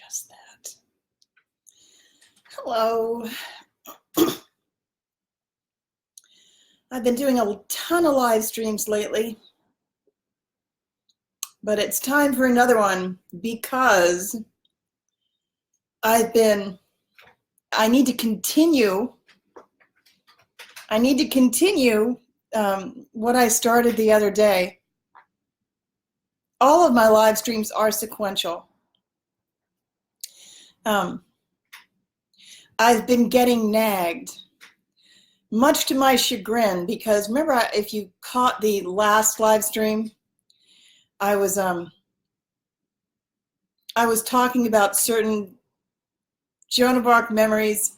Just that. Hello. I've been doing a ton of live streams lately, but it's time for another one because I need to continue what I started the other day. All of my live streams are sequential. I've been getting nagged, much to my chagrin, because remember, if you caught the last live stream, I was talking about certain Joan of Arc memories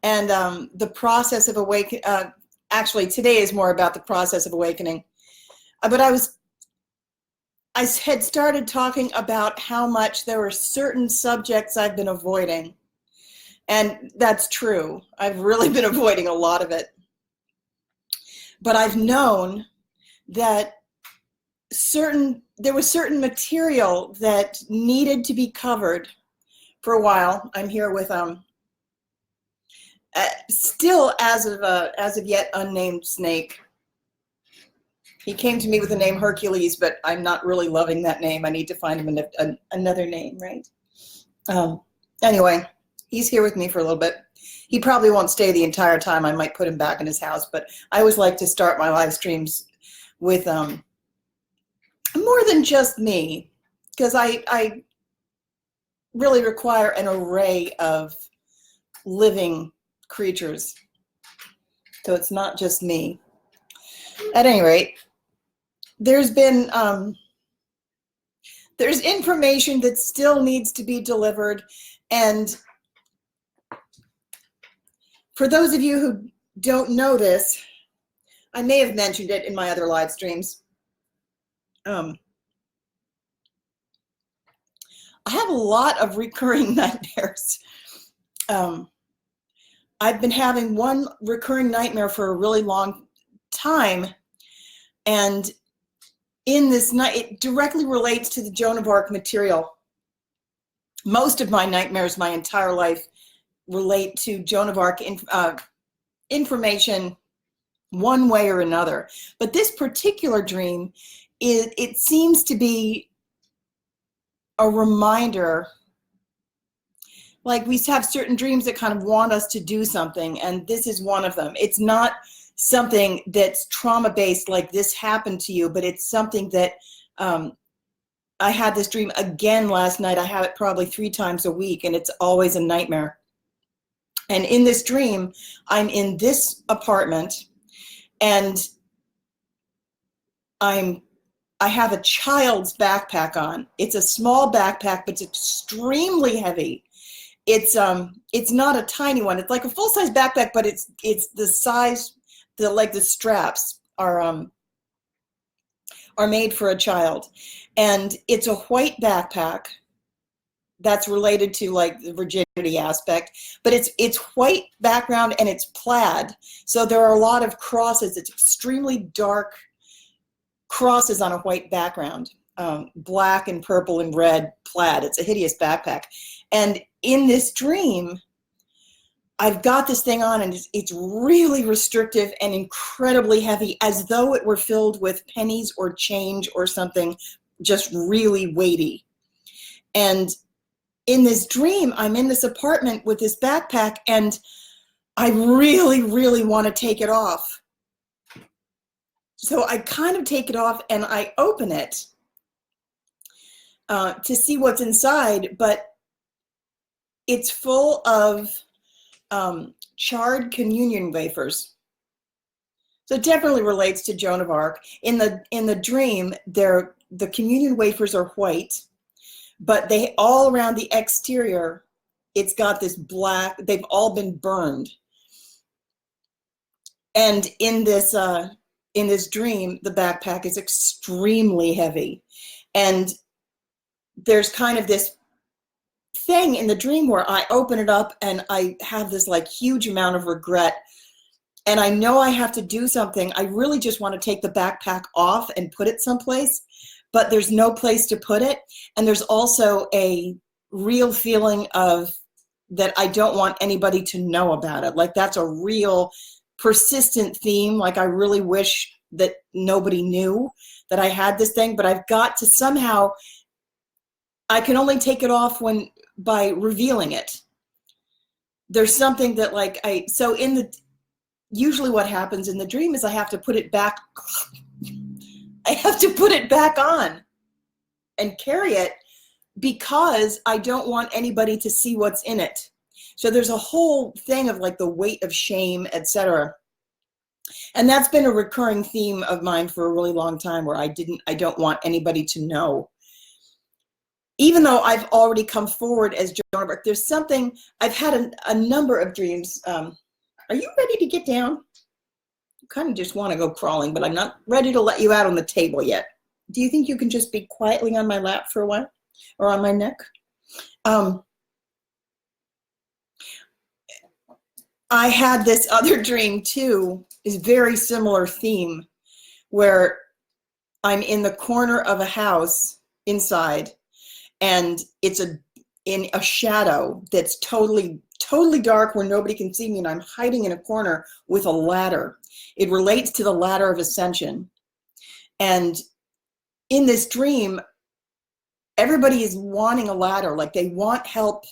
and the process of awakening. Actually, today is more about the process of awakening. But I had started talking about how much there were certain subjects I've been avoiding. And that's true. I've really been avoiding a lot of it. But I've known that there was certain material that needed to be covered for a while. I'm here with still as of yet unnamed snake. He came to me with the name Hercules, but I'm not really loving that name. I need to find him another name, right? Anyway, he's here with me for a little bit. He probably won't stay the entire time. I might put him back in his house, but I always like to start my live streams with more than just me, because I really require an array of living creatures. So it's not just me. At any rate, there's information that still needs to be delivered, and for those of you who don't know this, I may have mentioned it in my other live streams. I have a lot of recurring nightmares. I've been having one recurring nightmare for a really long time, and in this night, it directly relates to the Joan of Arc material. Most of my nightmares, my entire life, relate to Joan of Arc information one way or another. But this particular dream, it seems to be a reminder. Like, we have certain dreams that kind of want us to do something, and this is one of them. It's not something that's trauma-based, like this happened to you, but it's something that I had this dream again last night. I have it probably 3 times a week, and it's always a nightmare. And in this dream, I'm in this apartment, and I have a child's backpack on. It's a small backpack, but it's extremely heavy. It's not a tiny one. It's like a full-size backpack, but it's the size, the straps are made for a child. And it's a white backpack that's related to like the virginity aspect, but it's white background and it's plaid. So there are a lot of crosses. It's extremely dark crosses on a white background, black and purple and red plaid. It's a hideous backpack. And in this dream, I've got this thing on, and it's really restrictive and incredibly heavy, as though it were filled with pennies or change or something just really weighty. And in this dream, I'm in this apartment with this backpack, and I really, really want to take it off. So I kind of take it off, and I open it to see what's inside, but it's full of charred communion wafers. So it definitely relates to Joan of Arc. In the dream, the communion wafers are white, but they all around the exterior, it's got this black. They've all been burned. And in this dream, the backpack is extremely heavy, and there's kind of this thing in the dream where I open it up and I have this like huge amount of regret, and I know I have to do something. I really just want to take the backpack off and put it someplace, but there's no place to put it. And there's also a real feeling of that I don't want anybody to know about it. Like that's a real persistent theme. Like I really wish that nobody knew that I had this thing, but I've got to somehow, I can only take it off by revealing it. There's something that like usually what happens in the dream is I have to put it back. I have to put it back on and carry it because I don't want anybody to see what's in it. So there's a whole thing of like the weight of shame, etc. And that's been a recurring theme of mine for a really long time, where I don't want anybody to know. Even though I've already come forward as Joan of Arc, there's something, I've had a number of dreams. Are you ready to get down? I kind of just want to go crawling, but I'm not ready to let you out on the table yet. Do you think you can just be quietly on my lap for a while? Or on my neck? I had this other dream too, is very similar theme, where I'm in the corner of a house inside, and it's in a shadow that's totally dark where nobody can see me, and I'm hiding in a corner with a ladder. It relates to the ladder of ascension. And in this dream, everybody is wanting a ladder, like they want help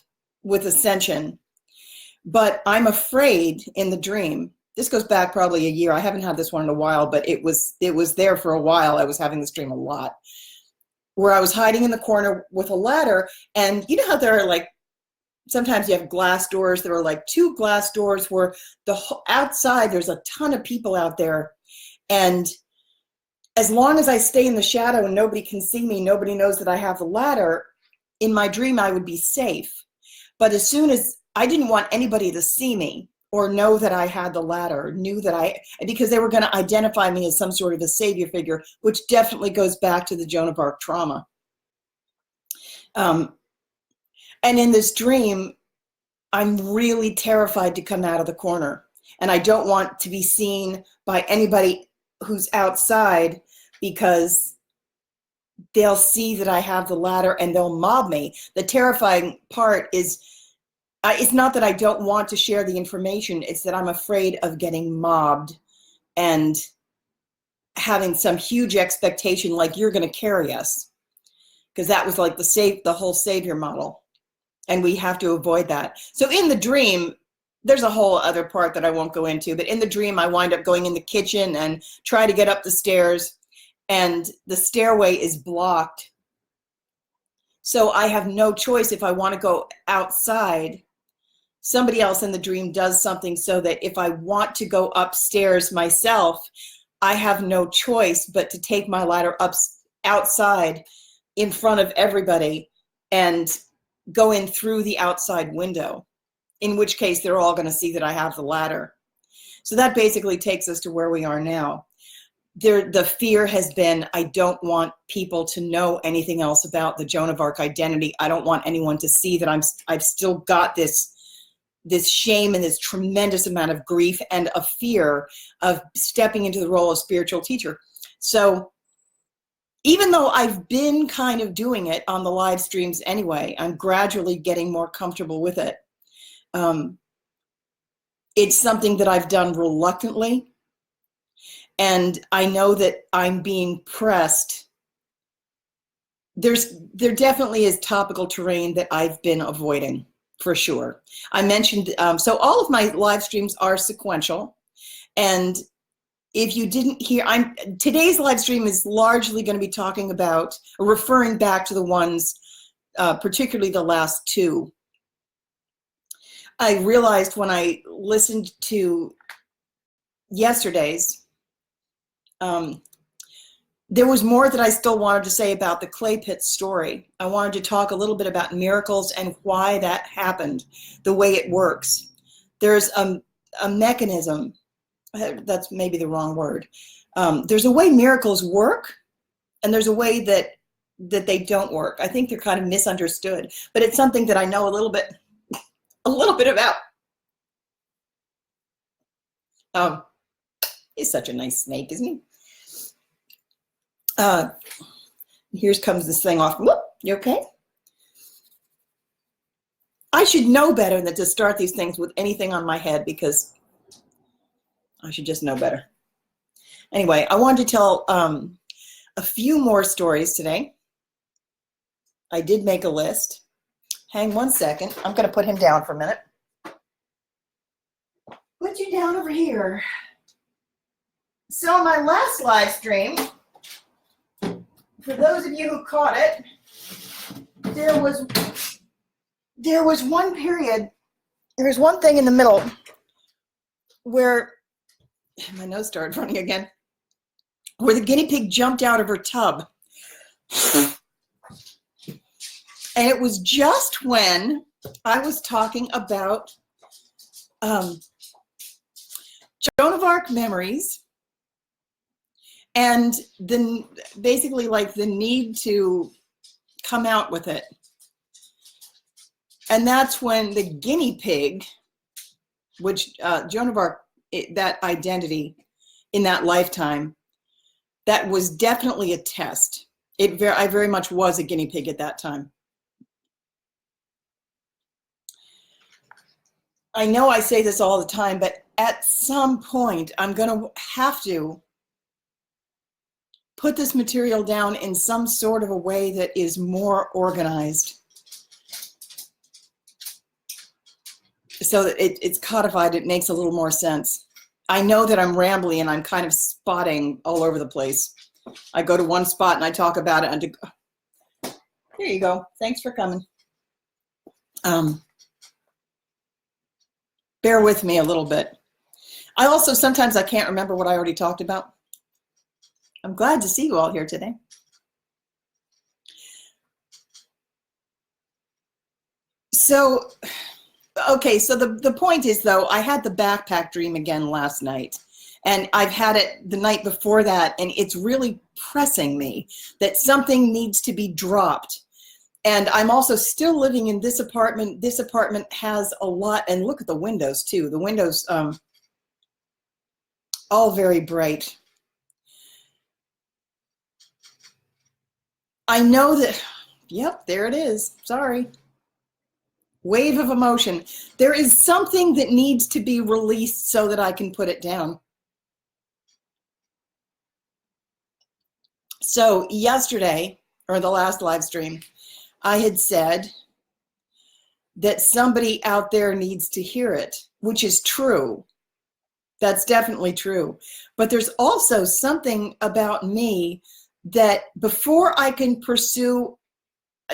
with ascension. But I'm afraid in the dream, this goes back probably a year. I haven't had this one in a while, but it was there for a while. I was having this dream a lot, where I was hiding in the corner with a ladder. And you know how there are like, sometimes you have glass doors. There are like 2 glass doors where outside there's a ton of people out there. And as long as I stay in the shadow and nobody can see me, nobody knows that I have the ladder, in my dream I would be safe. But as soon as I didn't want anybody to see me or know that I had the ladder, because they were going to identify me as some sort of a savior figure, which definitely goes back to the Joan of Arc trauma. And in this dream, I'm really terrified to come out of the corner. And I don't want to be seen by anybody who's outside, because they'll see that I have the ladder and they'll mob me. The terrifying part is, it's not that I don't want to share the information, it's that I'm afraid of getting mobbed and having some huge expectation like you're going to carry us. Because that was like the whole savior model. And we have to avoid that. So in the dream, there's a whole other part that I won't go into, but in the dream I wind up going in the kitchen and try to get up the stairs, and the stairway is blocked. So I have no choice. If I want to go outside, somebody else in the dream does something so that if I want to go upstairs myself, I have no choice but to take my ladder up outside in front of everybody and go in through the outside window, in which case they're all going to see that I have the ladder. So that basically takes us to where we are now. The fear has been, I don't want people to know anything else about the Joan of Arc identity. I don't want anyone to see that I've still got this shame and this tremendous amount of grief and a fear of stepping into the role of spiritual teacher. So even though I've been kind of doing it on the live streams anyway, I'm gradually getting more comfortable with it. It's something that I've done reluctantly. And I know that I'm being pressed. There definitely is topical terrain that I've been avoiding, for sure. I mentioned, so all of my live streams are sequential. And if you didn't hear, today's live stream is largely going to be talking about, or referring back to the ones, particularly the last 2. I realized when I listened to yesterday's, there was more that I still wanted to say about the clay pit story. I wanted to talk a little bit about miracles and why that happened, the way it works. There's a mechanism, that's maybe the wrong word. There's a way miracles work, and there's a way that they don't work. I think they're kind of misunderstood, but it's something that I know a little bit about. He's such a nice snake, isn't he? Here comes this thing off. Whoop, you okay? I should know better than to start these things with anything on my head, because I should just know better. Anyway, I wanted to tell a few more stories today. I did make a list. Hang one second. I'm going to put him down for a minute. Put you down over here. So in my last live stream, for those of you who caught it, there was one period, there was one thing in the middle where, my nose started running again, where the guinea pig jumped out of her tub. And it was just when I was talking about Joan of Arc memories, and then basically like the need to come out with it. And that's when the guinea pig, which Joan of Arc, that identity in that lifetime, that was definitely a test. I very much was a guinea pig at that time. I know I say this all the time, but at some point I'm going to have to put this material down in some sort of a way that is more organized, so that it's codified. It makes a little more sense. I know that I'm rambling and I'm kind of spotting all over the place. I go to one spot and I talk about it, and here you go. Thanks for coming. Bear with me a little bit. I also, sometimes I can't remember what I already talked about. I'm glad to see you all here today. So, okay, so the point is, though, I had the backpack dream again last night, and I've had it the night before that, and it's really pressing me that something needs to be dropped. And I'm also still living in this apartment. This apartment has a lot, and look at the windows too. The windows, all very bright. I know that, yep, there it is. Sorry. Wave of emotion. There is something that needs to be released so that I can put it down. So yesterday, or the last live stream, I had said that somebody out there needs to hear it, which is true. That's definitely true. But there's also something about me that before I can pursue,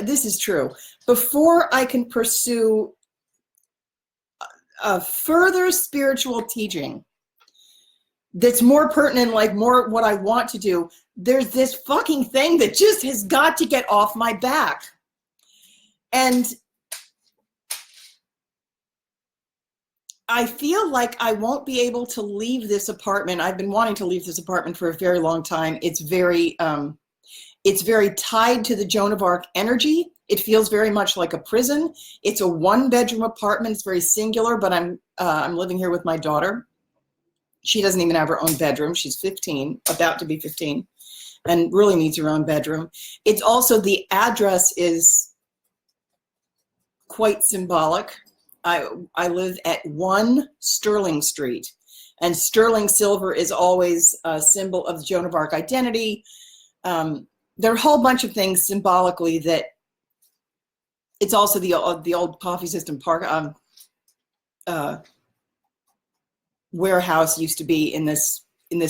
this is true, before I can pursue a further spiritual teaching that's more pertinent, like more what I want to do, there's this fucking thing that just has got to get off my back. And I feel like I won't be able to leave this apartment. I've been wanting to leave this apartment for a very long time. It's very tied to the Joan of Arc energy. It feels very much like a prison. It's a one-bedroom apartment. It's very singular, but I'm living here with my daughter. She doesn't even have her own bedroom. She's 15, about to be 15, and really needs her own bedroom. It's also, the address is quite symbolic. I live at 1 Sterling Street, and sterling silver is always a symbol of the Joan of Arc identity. There are a whole bunch of things symbolically that it's also the old coffee system park warehouse used to be in this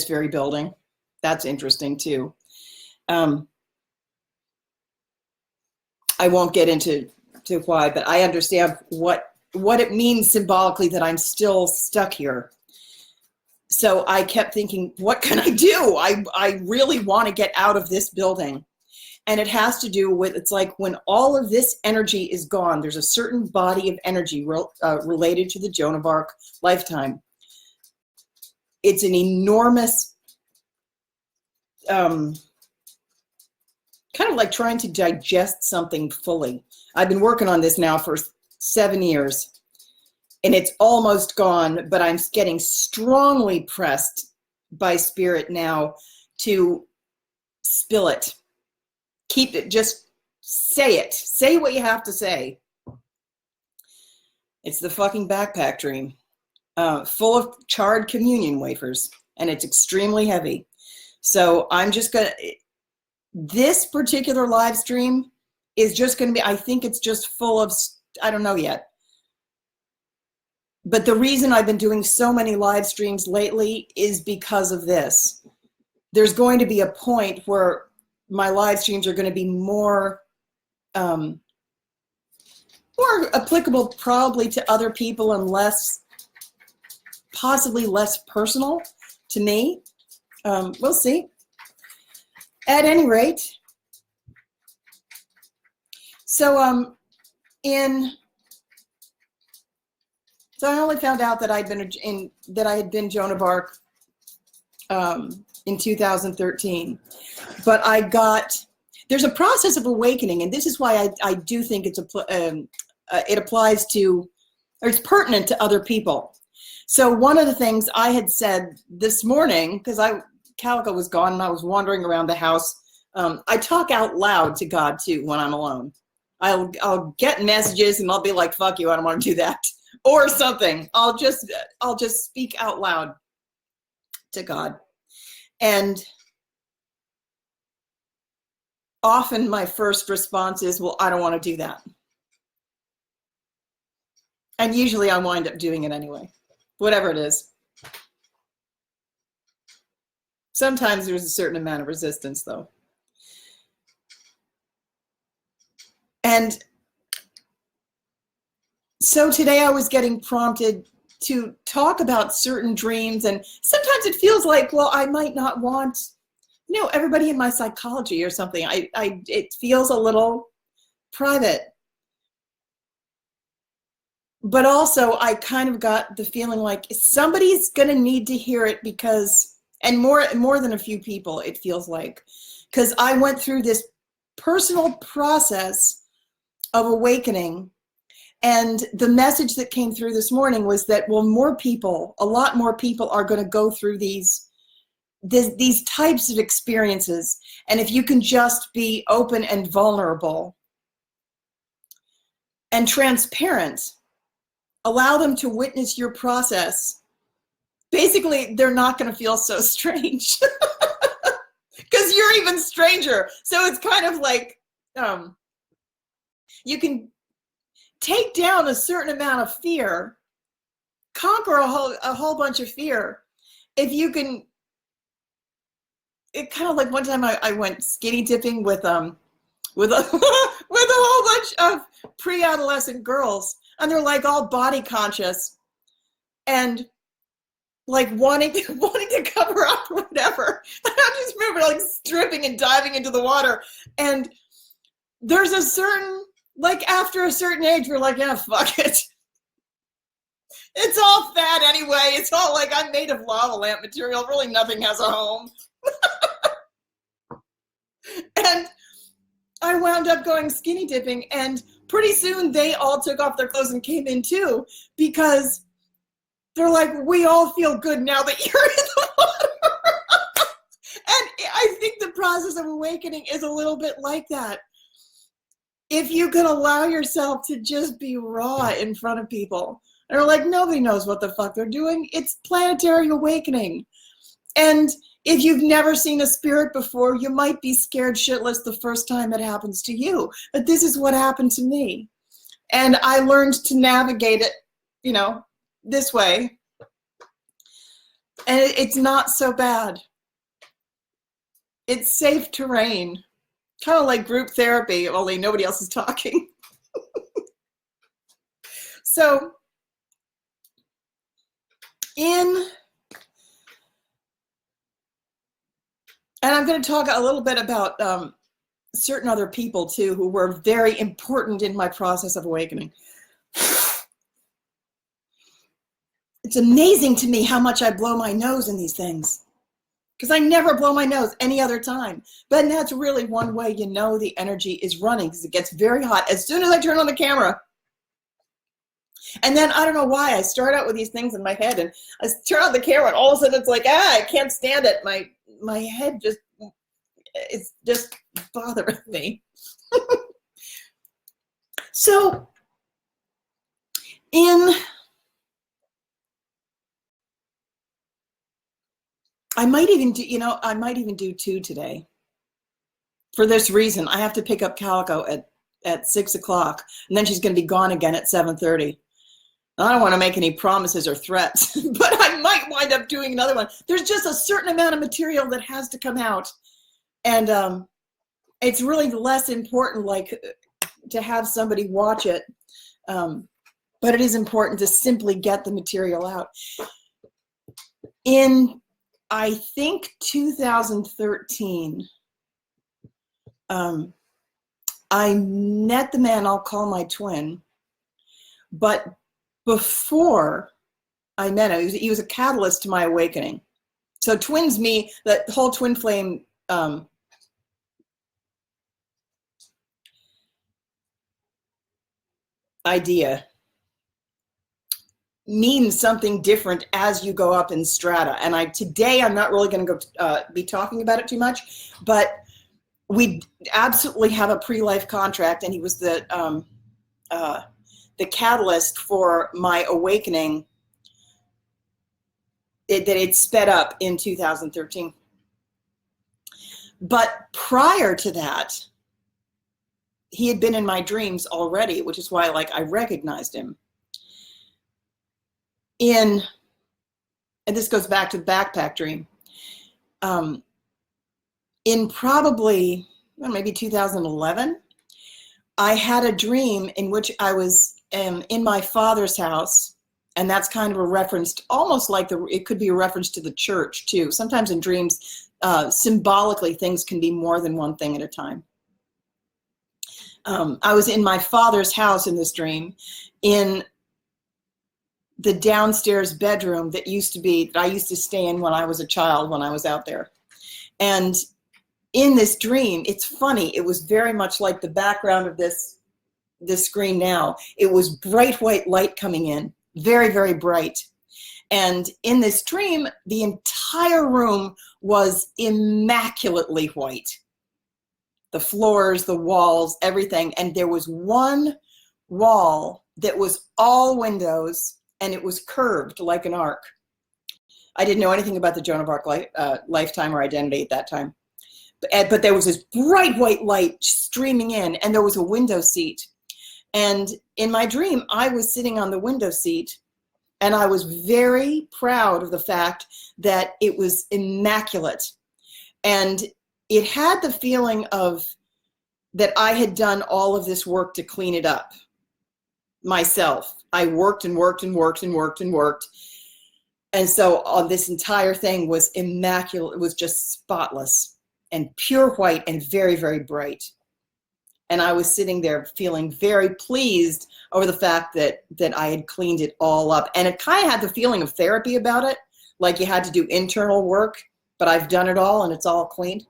very building. That's interesting too. I won't get into why, but I understand what it means symbolically that I'm still stuck here. So I kept thinking, what can I do? I really want to get out of this building. And it has to do with, it's like when all of this energy is gone, there's a certain body of energy related to the Joan of Arc lifetime. It's an enormous, kind of like trying to digest something fully. I've been working on this now for 7 years, and it's almost gone, but I'm getting strongly pressed by spirit now to spill it. Keep it, just say it. Say what you have to say. It's the fucking backpack dream, full of charred communion wafers, and it's extremely heavy. So I'm just gonna, this particular live stream is just gonna be, I think it's just full of, I don't know yet. But the reason I've been doing so many live streams lately is because of this. There's going to be a point where my live streams are going to be more applicable probably to other people and possibly less personal to me. We'll see. At any rate, so so I only found out that I had been Joan of Arc in 2013, but there's a process of awakening, and this is why I do think it applies to, or it's pertinent to other people. So one of the things I had said this morning, because Calico was gone and I was wandering around the house, I talk out loud to God too when I'm alone. I'll get messages and I'll be like, fuck you, I don't want to do that. Or something. I'll just speak out loud to God. And often my first response is, well, I don't want to do that. And usually I wind up doing it anyway, whatever it is. Sometimes there's a certain amount of resistance though. And so today I was getting prompted to talk about certain dreams, and sometimes it feels like, well, I might not want, everybody in my psychology or something. It feels a little private. But also I kind of got the feeling like somebody's going to need to hear it because, and more than a few people, it feels like, because I went through this personal process of awakening. And the message that came through this morning was that, well, a lot more people are going to go through these types of experiences. And if you can just be open and vulnerable and transparent, allow them to witness your process, basically, they're not going to feel so strange because you're even stranger. So it's kind of like you can take down a certain amount of fear, conquer a whole bunch of fear. If you can, it kind of like one time I went skinny dipping with a with a whole bunch of pre-adolescent girls, and they're like all body conscious and like wanting to cover up or whatever. And I just remember like stripping and diving into the water, and there's a certain, like after a certain age, we're like, yeah, fuck it. It's all fat anyway. It's all like, I'm made of lava lamp material. Really nothing has a home. And I wound up going skinny dipping, and pretty soon they all took off their clothes and came in too, because they're like, we all feel good now that you're in the water. And I think the process of awakening is a little bit like that. If you can allow yourself to just be raw in front of people, and they're like, nobody knows what the fuck they're doing. It's planetary awakening. And if you've never seen a spirit before, you might be scared shitless the first time it happens to you. But this is what happened to me. And I learned to navigate it, this way. And it's not so bad. It's safe terrain. Kind of like group therapy, only nobody else is talking. So, and I'm going to talk a little bit about certain other people too who were very important in my process of awakening. It's amazing to me how much I blow my nose in these things, because I never blow my nose any other time. But that's really one way you know the energy is running, because it gets very hot as soon as I turn on the camera. And then I don't know why I start out with these things in my head, and I turn on the camera, and all of a sudden it's like, I can't stand it. My head it's just bothering me. So I might even do, I might even do 2 today. For this reason, I have to pick up Calico at 6 o'clock, and then she's going to be gone again at 7:30. I don't want to make any promises or threats, but I might wind up doing another one. There's just a certain amount of material that has to come out, and it's really less important, like, to have somebody watch it, but it is important to simply get the material out. In, I think, 2013, I met the man I'll call my twin, but before I met him, he was a catalyst to my awakening. So twins, me, the whole twin flame idea means something different as you go up in strata. And today I'm not really going to go be talking about it too much, but we absolutely have a pre-life contract, and he was the catalyst for my awakening. That it sped up in 2013. But prior to that, he had been in my dreams already, which is why, like, I recognized him. And this goes back to the backpack dream. In probably, well, maybe 2011, I had a dream in which I was in my father's house, and that's kind of a reference to, almost like it could be a reference to the church too. Sometimes in dreams, symbolically, things can be more than one thing at a time. I was in my father's house in this dream, in the downstairs bedroom that I used to stay in when I was a child, when I was out there. And in this dream, it's funny, it was very much like the background of this screen now. It was bright white light coming in, very, very bright. And in this dream, the entire room was immaculately white. The floors, the walls, everything. And there was one wall that was all windows, and it was curved like an arc. I didn't know anything about the Joan of Arc lifetime or identity at that time. But there was this bright white light streaming in, and there was a window seat. And in my dream, I was sitting on the window seat, and I was very proud of the fact that it was immaculate. And it had the feeling of that I had done all of this work to clean it up myself. I worked and worked and worked and worked and worked. And so this entire thing was immaculate. It was just spotless and pure white and very, very bright. And I was sitting there feeling very pleased over the fact that I had cleaned it all up. And it kind of had the feeling of therapy about it, like you had to do internal work, but I've done it all and it's all cleaned.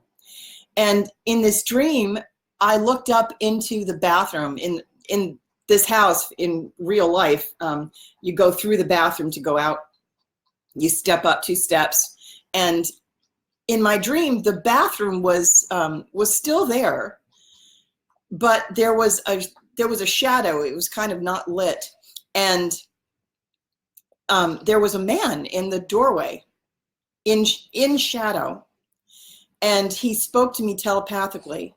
And in this dream, I looked up into the bathroom in this house. In real life, you go through the bathroom to go out. You step up 2 steps, and in my dream, the bathroom was still there, but there was a shadow. It was kind of not lit, and there was a man in the doorway, in shadow, and he spoke to me telepathically,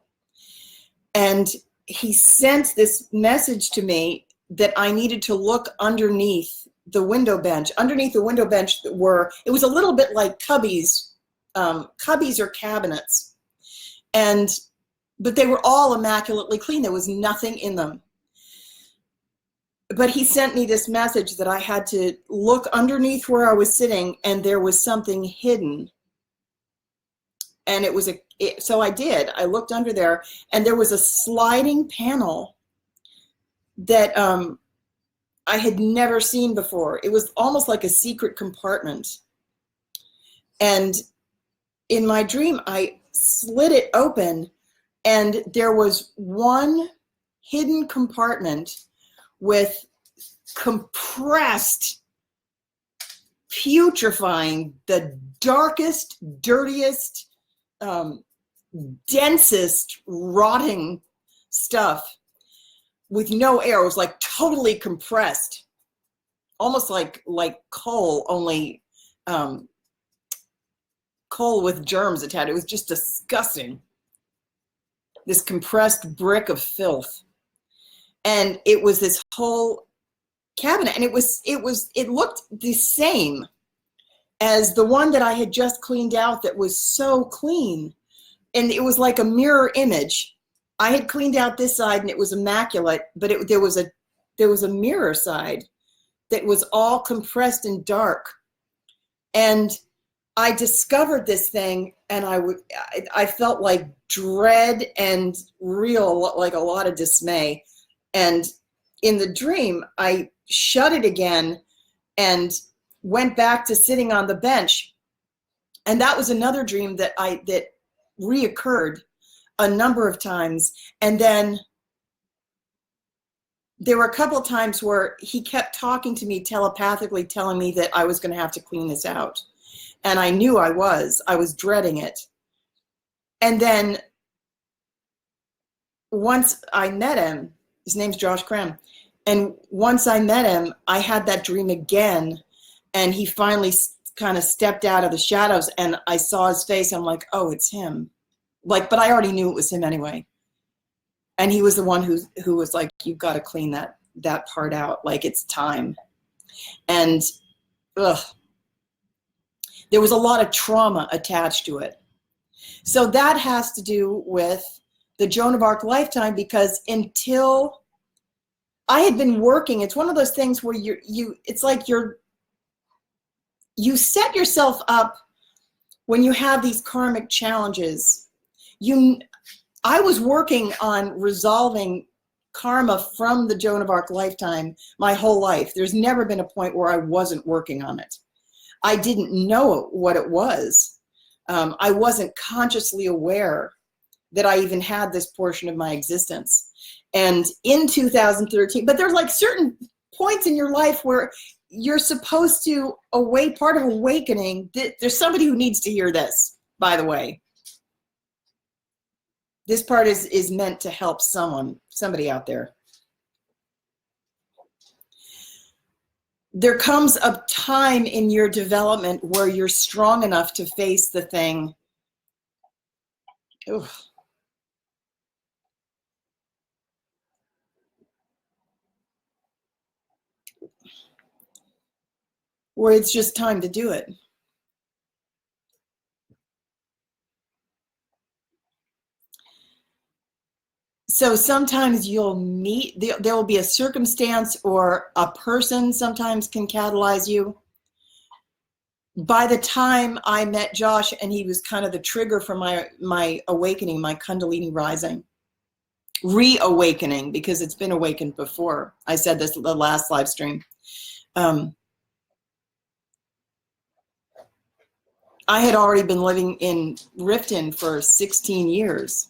and he sent this message to me that I needed to look underneath the window bench. Underneath the window bench it was a little bit like cubbies or cabinets, but they were all immaculately clean. There was nothing in them. But he sent me this message that I had to look underneath where I was sitting, and there was something hidden. And so I did. I looked under there, and there was a sliding panel that I had never seen before. It was almost like a secret compartment. And in my dream, I slid it open, and there was one hidden compartment with compressed, putrefying, the darkest, dirtiest, densest, rotting stuff with no air. It was like totally compressed. almost like coal, only coal with germs attached. It was just disgusting. This compressed brick of filth. And it was this whole cabinet, and it looked the same as the one that I had just cleaned out that was so clean. And it was like a mirror image. I had cleaned out this side and it was immaculate, but there was a mirror side that was all compressed and dark. And I discovered this thing, and I felt like dread and like a lot of dismay. And in the dream, I shut it again and went back to sitting on the bench. And that was another dream that reoccurred a number of times. And then there were a couple of times where he kept talking to me telepathically, telling me that I was going to have to clean this out. And I knew I was dreading it. And then once I met him, his name's Josh Cram. And once I met him, I had that dream again. And he finally kind of stepped out of the shadows, and I saw his face. I'm like, oh, it's him. But I already knew it was him anyway. And he was the one who was like, you've got to clean that part out. Like, it's time. And there was a lot of trauma attached to it. So that has to do with the Joan of Arc lifetime, because until I had been working, it's one of those things where it's like you set yourself up when you have these karmic challenges. I was working on resolving karma from the Joan of Arc lifetime my whole life. There's never been a point where I wasn't working on it. I didn't know what it was. I wasn't consciously aware that I even had this portion of my existence. And in 2013, but there's like certain points in your life where you're supposed to part of awakening. There's somebody who needs to hear this, by the way. This part is meant to help somebody out there. There comes a time in your development where you're strong enough to face the thing. Ugh. Where it's just time to do it. So sometimes you'll meet, there will be a circumstance or a person sometimes can catalyze you. By the time I met Josh, and he was kind of the trigger for my awakening, my Kundalini rising, reawakening, because it's been awakened before. I said this the last live stream. I had already been living in Riften for 16 years.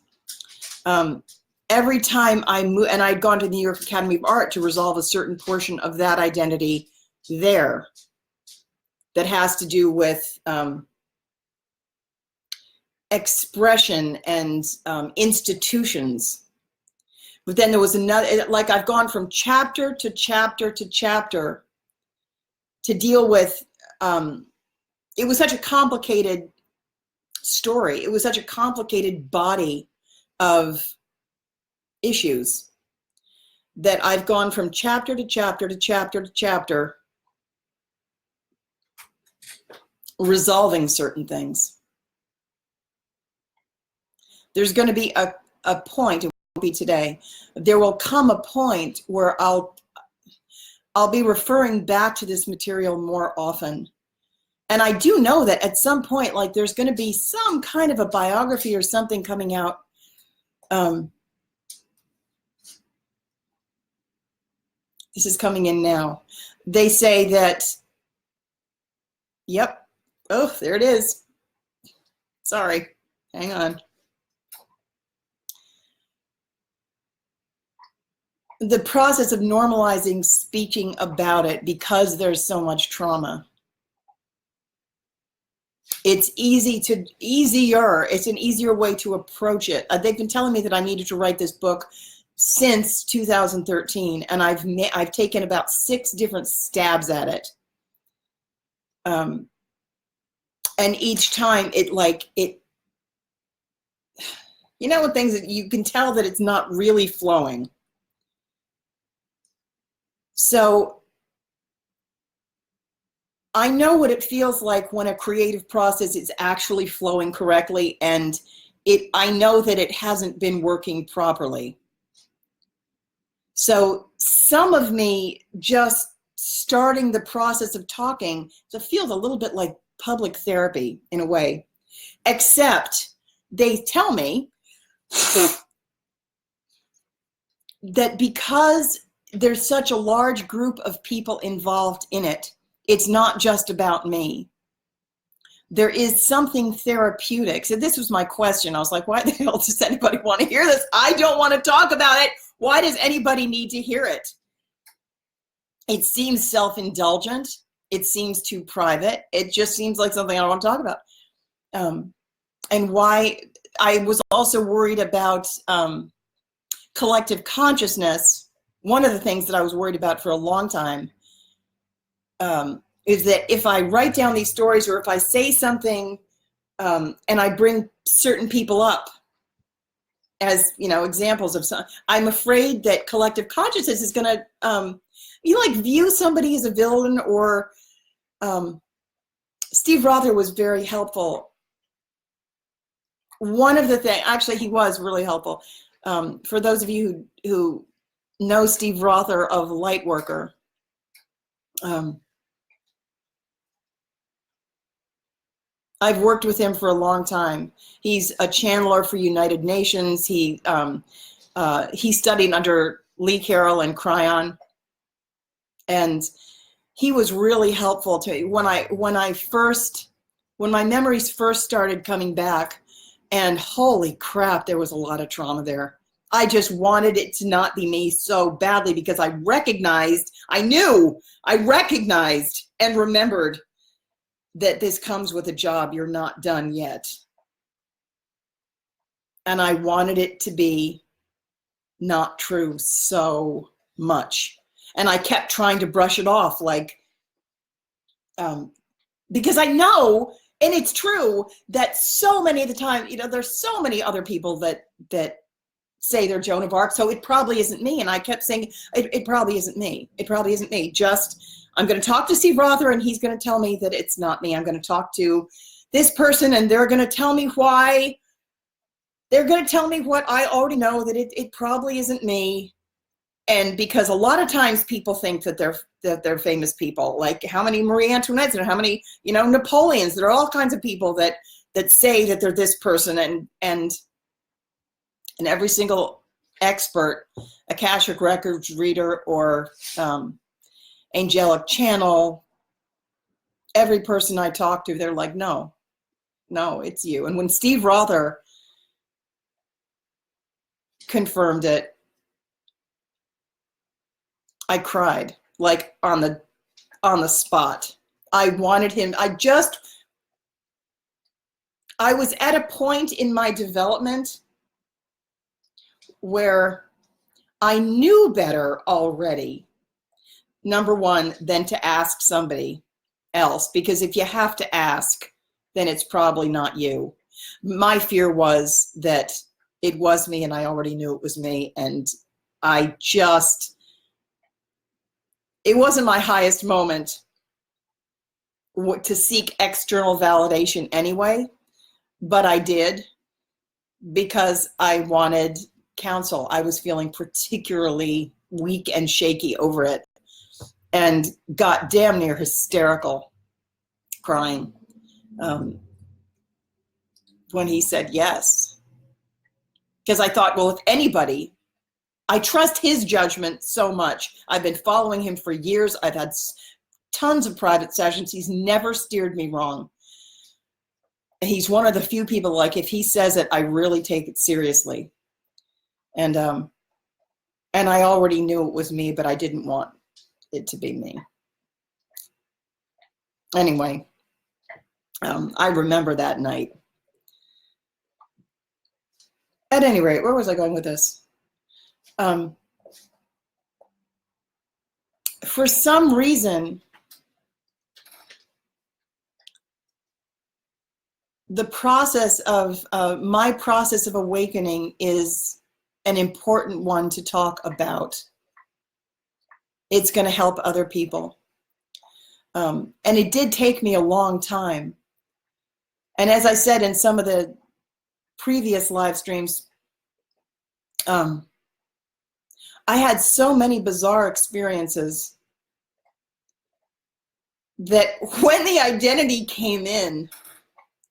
Every time I moved, and I'd gone to the New York Academy of Art to resolve a certain portion of that identity there that has to do with expression and institutions. But then there was another, like I've gone from chapter to chapter to chapter to deal with, it was such a complicated story. It was such a complicated body of issues that I've gone from chapter to chapter to chapter to chapter, resolving certain things. There's going to be a point, it won't be today, there will come a point where I'll be referring back to this material more often. And I do know that at some point, like, there's going to be some kind of a biography or something coming out. This is coming in now. They say that, yep. Oh, there it is. Sorry. Hang on. The process of normalizing speaking about it because there's so much trauma. It's it's an easier way to approach it. They've been telling me that I needed to write this book since 2013, and I've taken about 6 different stabs at it. And each time you know, with things that you can tell that it's not really flowing. So I know what it feels like when a creative process is actually flowing correctly, and I know that it hasn't been working properly. So some of me just starting the process of talking, it feels a little bit like public therapy in a way, except they tell me that because there's such a large group of people involved in it, it's not just about me. There is something therapeutic. So this was my question. I was like, why the hell does anybody want to hear this? I don't want to talk about it. Why does anybody need to hear it? It seems self-indulgent. It seems too private. It just seems like something I don't want to talk about. And why I was also worried about collective consciousness. One of the things that I was worried about for a long time is that if I write down these stories, or if I say something and I bring certain people up as, you know, examples of some, I'm afraid that collective consciousness is going to, view somebody as a villain. Or Steve Rother was very helpful. One of the things, actually, he was really helpful. For those of you who know Steve Rother of Lightworker, I've worked with him for a long time. He's a channeler for United Nations. He studied under Lee Carroll and Cryon, and he was really helpful to me when my memories first started coming back. And holy crap, there was a lot of trauma there. I just wanted it to not be me so badly, because I recognized and remembered that this comes with a job. You're not done yet. And I wanted it to be not true so much. And I kept trying to brush it off, because I know, and it's true, that so many of the time, there's so many other people that say they're Joan of Arc, so it probably isn't me. And I kept saying, it probably isn't me. It probably isn't me. I'm going to talk to Steve Rother, and he's going to tell me that it's not me. I'm going to talk to this person, and they're going to tell me why. They're going to tell me what I already know, that it probably isn't me. And because a lot of times people think that they're famous people, like how many Marie Antoinettes and how many, Napoleons. There are all kinds of people that say that they're this person, and every single expert, Akashic Records reader, or angelic channel, every person I talk to, they're like, no, it's you. And when Steve Rother confirmed it, I cried, like on the spot. I wanted him. I was at a point in my development where I knew better already, number one, than to ask somebody else, because if you have to ask, then it's probably not you. My fear was that it was me, and I already knew it was me, and it wasn't my highest moment to seek external validation anyway, but I did, because I wanted counsel. I was feeling particularly weak and shaky over it, and got damn near hysterical, crying, when he said yes. Because I thought, well, if anybody, I trust his judgment so much. I've been following him for years. I've had tons of private sessions. He's never steered me wrong. He's one of the few people, like, if he says it, I really take it seriously. And I already knew it was me, but I didn't want it to be me. Anyway, I remember that night. At any rate, where was I going with this? For some reason, the process of my process of awakening is an important one to talk about. It's going to help other people. And it did take me a long time. And as I said in some of the previous live streams, I had so many bizarre experiences that when the identity came in,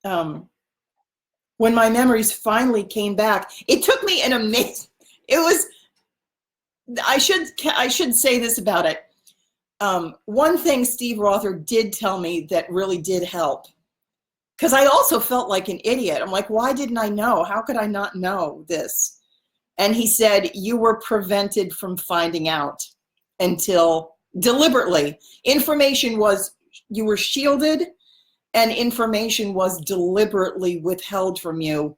when my memories finally came back, it took me an amazing, it was, I should say this about it. One thing Steve Rother did tell me that really did help, because I also felt like an idiot. I'm like, why didn't I know? How could I not know this? And he said, you were prevented from finding out until deliberately. Information was, you were shielded, and information was deliberately withheld from you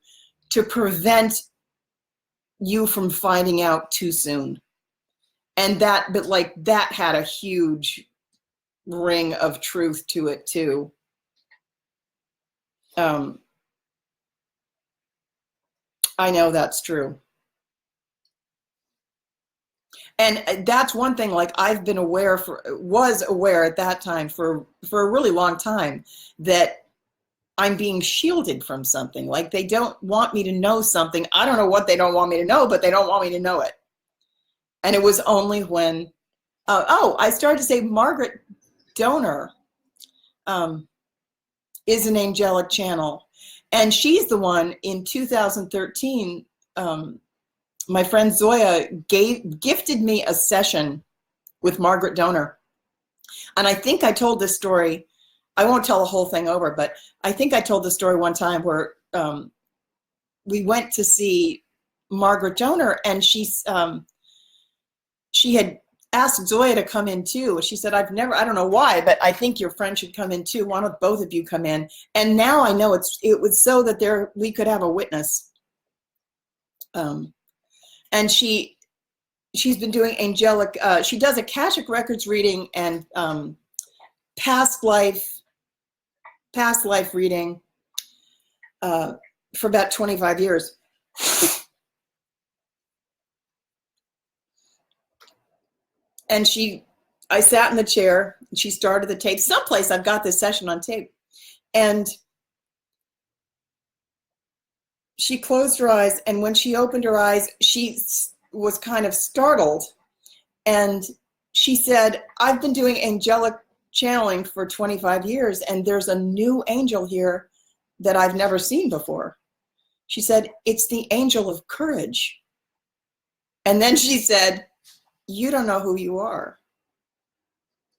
to prevent you from finding out too soon. And that, but like that had a huge ring of truth to it too. I know that's true. And that's one thing, like I've been aware was aware at that time for a really long time that I'm being shielded from something. Like they don't want me to know something. I don't know what they don't want me to know, but they don't want me to know it. And it was only when, I started to say Margaret Donor is an angelic channel. And she's the one in 2013, my friend Zoya gifted me a session with Margaret Donor. And I think I told this story, I won't tell the whole thing over, but I think I told the story one time where we went to see Margaret Donor, and she had asked Zoya to come in too. She said, I don't know why, but I think your friend should come in too. Why don't both of you come in? And now I know it was so that we could have a witness. And she's been doing angelic, she does Akashic Records reading and past life reading for about 25 years. And I sat in the chair and she started the tape. Someplace I've got this session on tape. And she closed her eyes, and when she opened her eyes, she was kind of startled. And she said, I've been doing angelic channeling for 25 years, and there's a new angel here that I've never seen before. She said, it's the angel of courage. And then she said, you don't know who you are,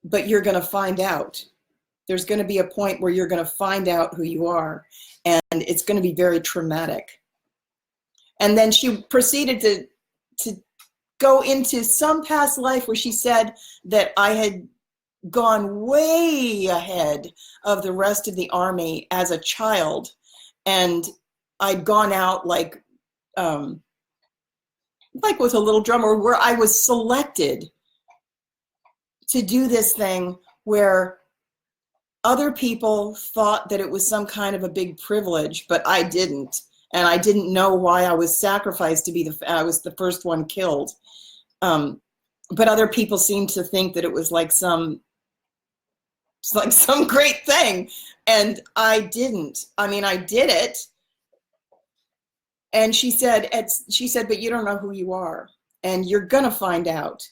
but you're going to find out. There's going to be a point where you're going to find out who you are, and it's going to be very traumatic. And then she proceeded to go into some past life where she said that I had gone way ahead of the rest of the army as a child, and I'd gone out like with a little drummer, where I was selected to do this thing where other people thought that it was some kind of a big privilege, but I didn't. And I didn't know why I was sacrificed to be I was the first one killed. But other people seemed to think that it was like some great thing. And I didn't. I mean, I did it. And she said, but you don't know who you are, and you're going to find out.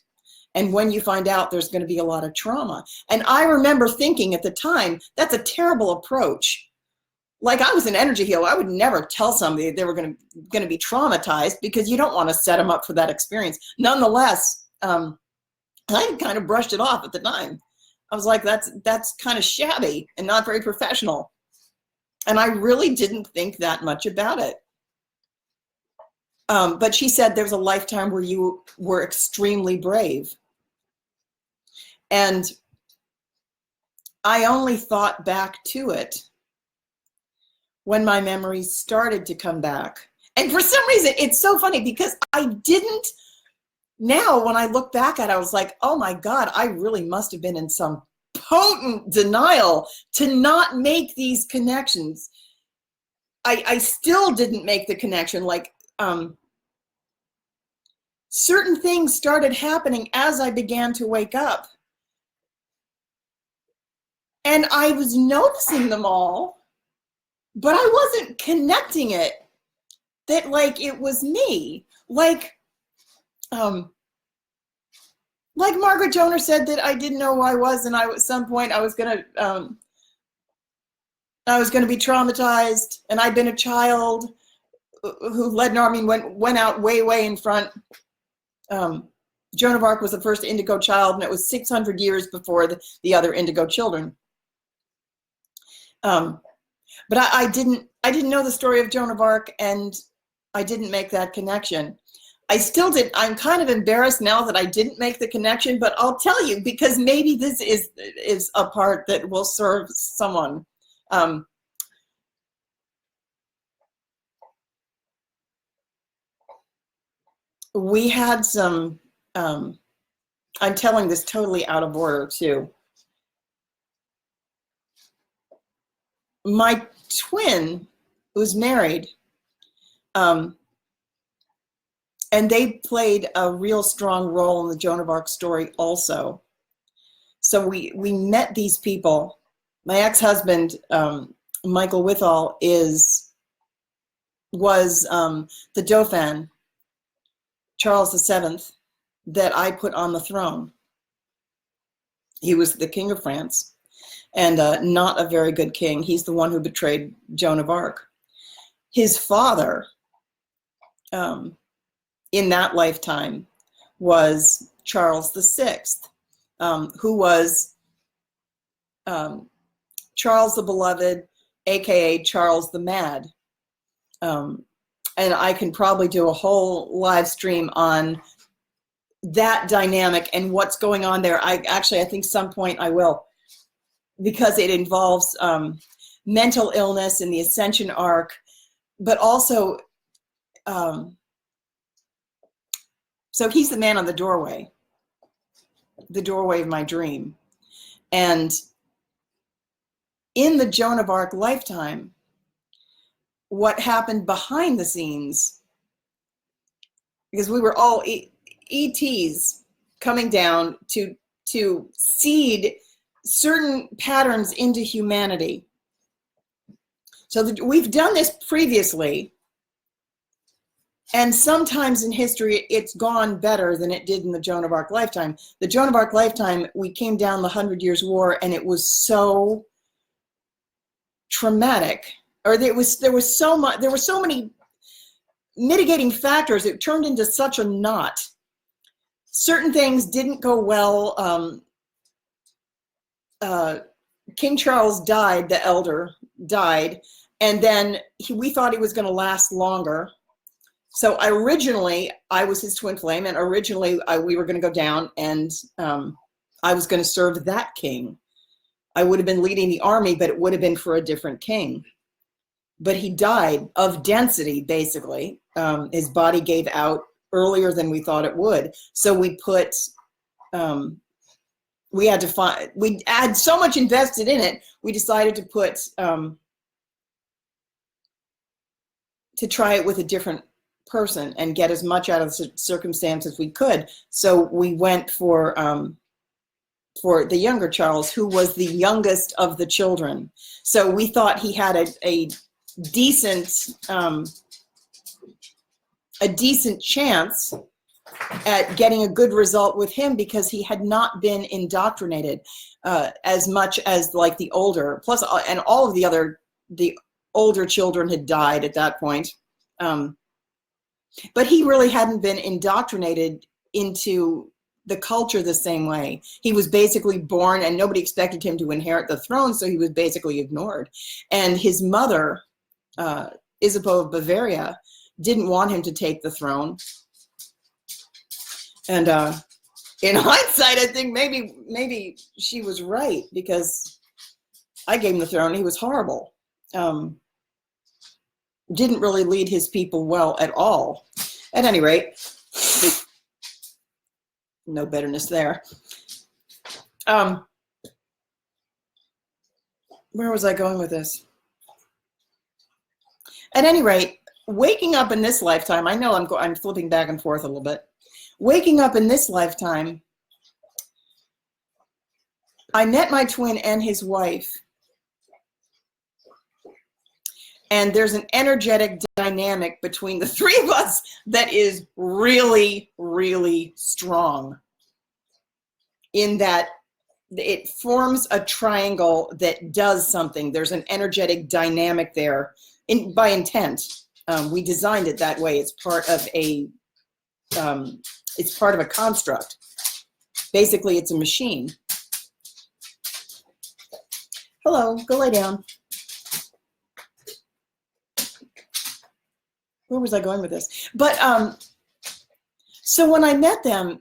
And when you find out, there's going to be a lot of trauma. And I remember thinking at the time, that's a terrible approach. Like, I was an energy healer. I would never tell somebody they were going to be traumatized, because you don't want to set them up for that experience. Nonetheless, I kind of brushed it off at the time. I was like, that's kind of shabby and not very professional. And I really didn't think that much about it. But she said there was a lifetime where you were extremely brave. And I only thought back to it when my memories started to come back. And for some reason, it's so funny, because I didn't now when I look back at it, I was like, oh my God, I really must have been in some potent denial to not make these connections. I still didn't make the connection. Like, certain things started happening as I began to wake up. And I was noticing them all, but I wasn't connecting it that like it was me. Like Margaret Joner said that I didn't know who I was, and at some point I was gonna be traumatized, and I'd been a child who led an army and went out way in front. Joan of Arc was the first indigo child, and it was 600 years before the other indigo children. But I didn't know the story of Joan of Arc, and I didn't make that connection. I still did. I'm kind of embarrassed now that I didn't make the connection, but I'll tell you, because maybe this is a part that will serve someone. We had some, I'm telling this totally out of order too. My twin was married, and they played a real strong role in the Joan of Arc story also. So we met these people. My ex-husband, Michael Withall, was the Dauphin, Charles VII, that I put on the throne. He was the King of France, and not a very good king. He's the one who betrayed Joan of Arc. His father, in that lifetime, was Charles VI, who was Charles the Beloved, aka Charles the Mad. And I can probably do a whole live stream on that dynamic and what's going on there. I think some point I will, because it involves mental illness in the Ascension arc, but also, so he's the man on the doorway of my dream. And in the Joan of Arc lifetime, what happened behind the scenes, because we were all ETs coming down to seed certain patterns into humanity. So we've done this previously, and sometimes in history it's gone better than it did in the Joan of Arc lifetime. The Joan of Arc lifetime, we came down the 100 Years' War, and it was so traumatic. Or there were so many mitigating factors. It turned into such a knot. Certain things didn't go well. King Charles died, the elder died, and then we thought he was going to last longer. So originally, I was his twin flame, and originally we were going to go down, and I was going to serve that king. I would have been leading the army, but it would have been for a different king. But he died of density, basically. His body gave out earlier than we thought it would. So we had so much invested in it, we decided to put, to try it with a different person and get as much out of the circumstance as we could. So we went for the younger Charles, who was the youngest of the children. So we thought he had a decent chance at getting a good result with him, because he had not been indoctrinated as much as like the older, plus, and all of the older children had died at that point. But he really hadn't been indoctrinated into the culture the same way. He was basically born, and nobody expected him to inherit the throne, so he was basically ignored. And his mother, Isabeau of Bavaria, didn't want him to take the throne. And in hindsight, I think maybe she was right, because I gave him the throne. He was horrible. Didn't really lead his people well at all. At any rate, no bitterness there. Where was I going with this? At any rate, waking up in this lifetime, I know I'm flipping back and forth a little bit. Waking up in this lifetime, I met my twin and his wife. And there's an energetic dynamic between the three of us that is really, really strong, in that it forms a triangle that does something. There's an energetic dynamic there by intent. We designed it that way. It's part of a construct. Basically, it's a machine. Hello, go lay down. Where was I going with this? But so when I met them,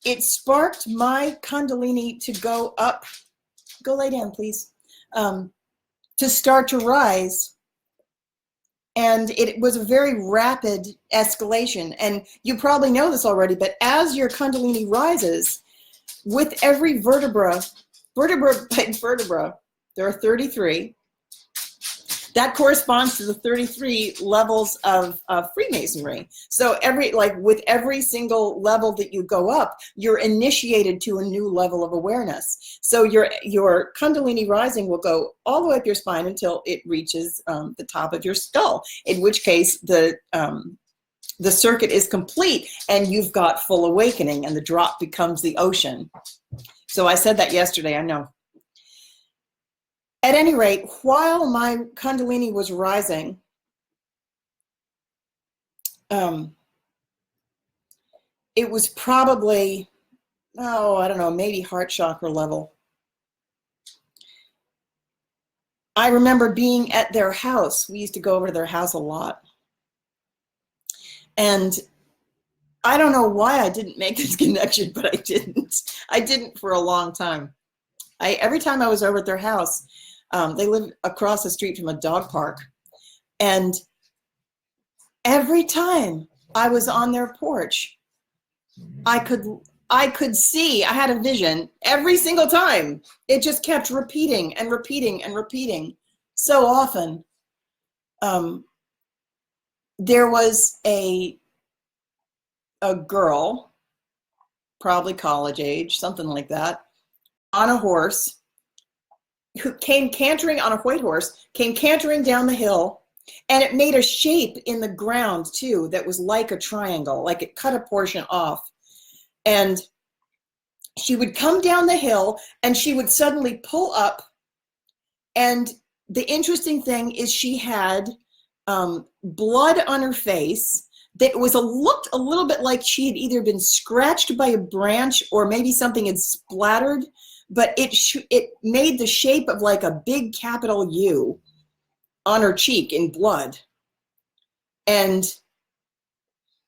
it sparked my Kundalini to go up. Go lay down, please. To start to rise. And it was a very rapid escalation. And you probably know this already, but as your Kundalini rises, with every vertebra by vertebra, there are 33. That corresponds to the 33 levels of Freemasonry. So with every single level that you go up, you're initiated to a new level of awareness. So your Kundalini rising will go all the way up your spine until it reaches the top of your skull, in which case the circuit is complete and you've got full awakening and the drop becomes the ocean. So I said that yesterday, I know. At any rate, while my Kundalini was rising, it was probably, I don't know, maybe heart chakra level. I remember being at their house. We used to go over to their house a lot. And I don't know why I didn't make this connection, but I didn't. I didn't for a long time. Every time I was over at their house, they live across the street from a dog park. And every time I was on their porch, I could see, I had a vision every single time. It just kept repeating and repeating and repeating so often. There was a girl, probably college age, something like that, on a horse, who came cantering on a white horse, came cantering down the hill, and it made a shape in the ground too that was like a triangle, like it cut a portion off. And she would come down the hill and she would suddenly pull up. And the interesting thing is she had blood on her face that looked a little bit like she had either been scratched by a branch or maybe something had splattered, but it made the shape of like a big capital U on her cheek in blood. And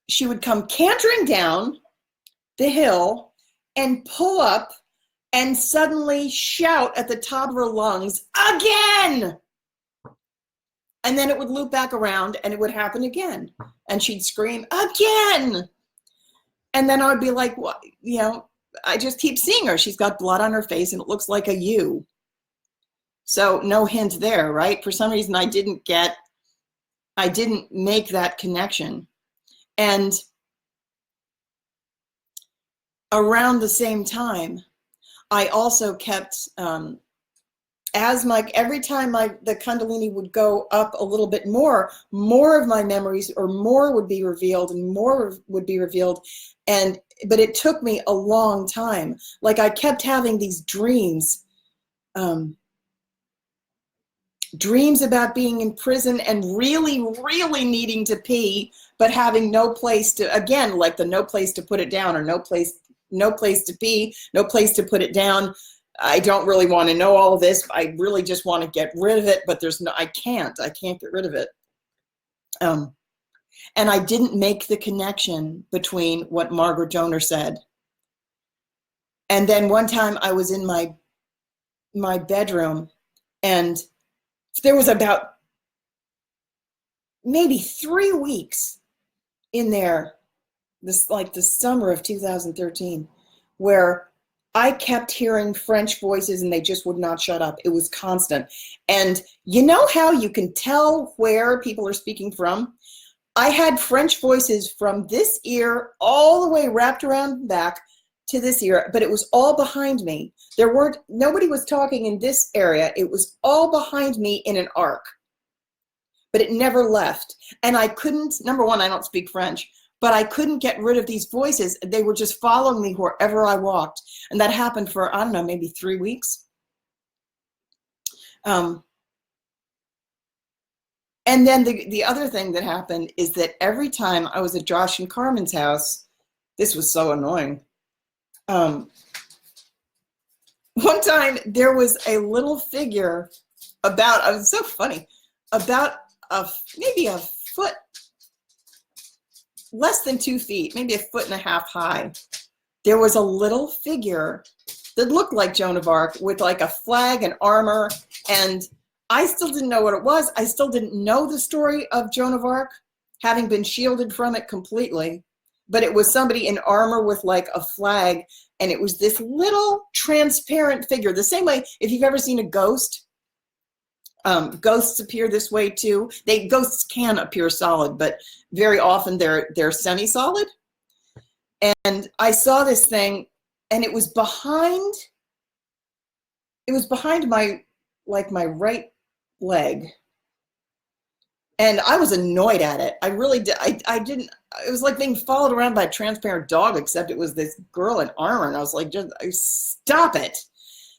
she would come cantering down the hill and pull up and suddenly shout at the top of her lungs, "Again!" And then it would loop back around and it would happen again. And she'd scream, "Again!" And then I would be like, "What? You know, I just keep seeing her. She's got blood on her face and it looks like a U." So no hint there, right? For some reason I didn't make that connection. And around the same time, I also kept, every time the Kundalini would go up a little bit more of my memories or more would be revealed and more would be revealed. But it took me a long time. Like I kept having these dreams, dreams about being in prison and really, really needing to pee, but having no place to, again, like the no place to put it down, or no place to pee, no place to put it down. I don't really want to know all of this. I really just want to get rid of it, but I can't get rid of it. And I didn't make the connection between what Margaret Donor said. And then one time I was in my bedroom, and there was about maybe 3 weeks in there this like the summer of 2013, where I kept hearing French voices and they just would not shut up. It was constant. And you know how you can tell where people are speaking from? I had French voices from this ear all the way wrapped around back to this ear, but it was all behind me. Nobody was talking in this area. It was all behind me in an arc, but it never left. And I couldn't, number one, I don't speak French, but I couldn't get rid of these voices. They were just following me wherever I walked. And that happened for, I don't know, maybe 3 weeks. And then the other thing that happened is that every time I was at Josh and Carmen's house, this was so annoying. One time there was a little figure about, it was so funny, about maybe a foot, less than 2 feet, maybe 1.5 feet high. There was a little figure that looked like Joan of Arc with like a flag and armor, and I still didn't know what it was. I still didn't know the story of Joan of Arc, having been shielded from it completely, but it was somebody in armor with like a flag, and it was this little transparent figure, the same way if you've ever seen a ghost. Ghosts appear this way too. Ghosts can appear solid, but very often they're semi-solid. And I saw this thing, and it was behind my right leg. And I was annoyed at it. I really did. I didn't, it was like being followed around by a transparent dog, except it was this girl in armor. And I was like, just stop it.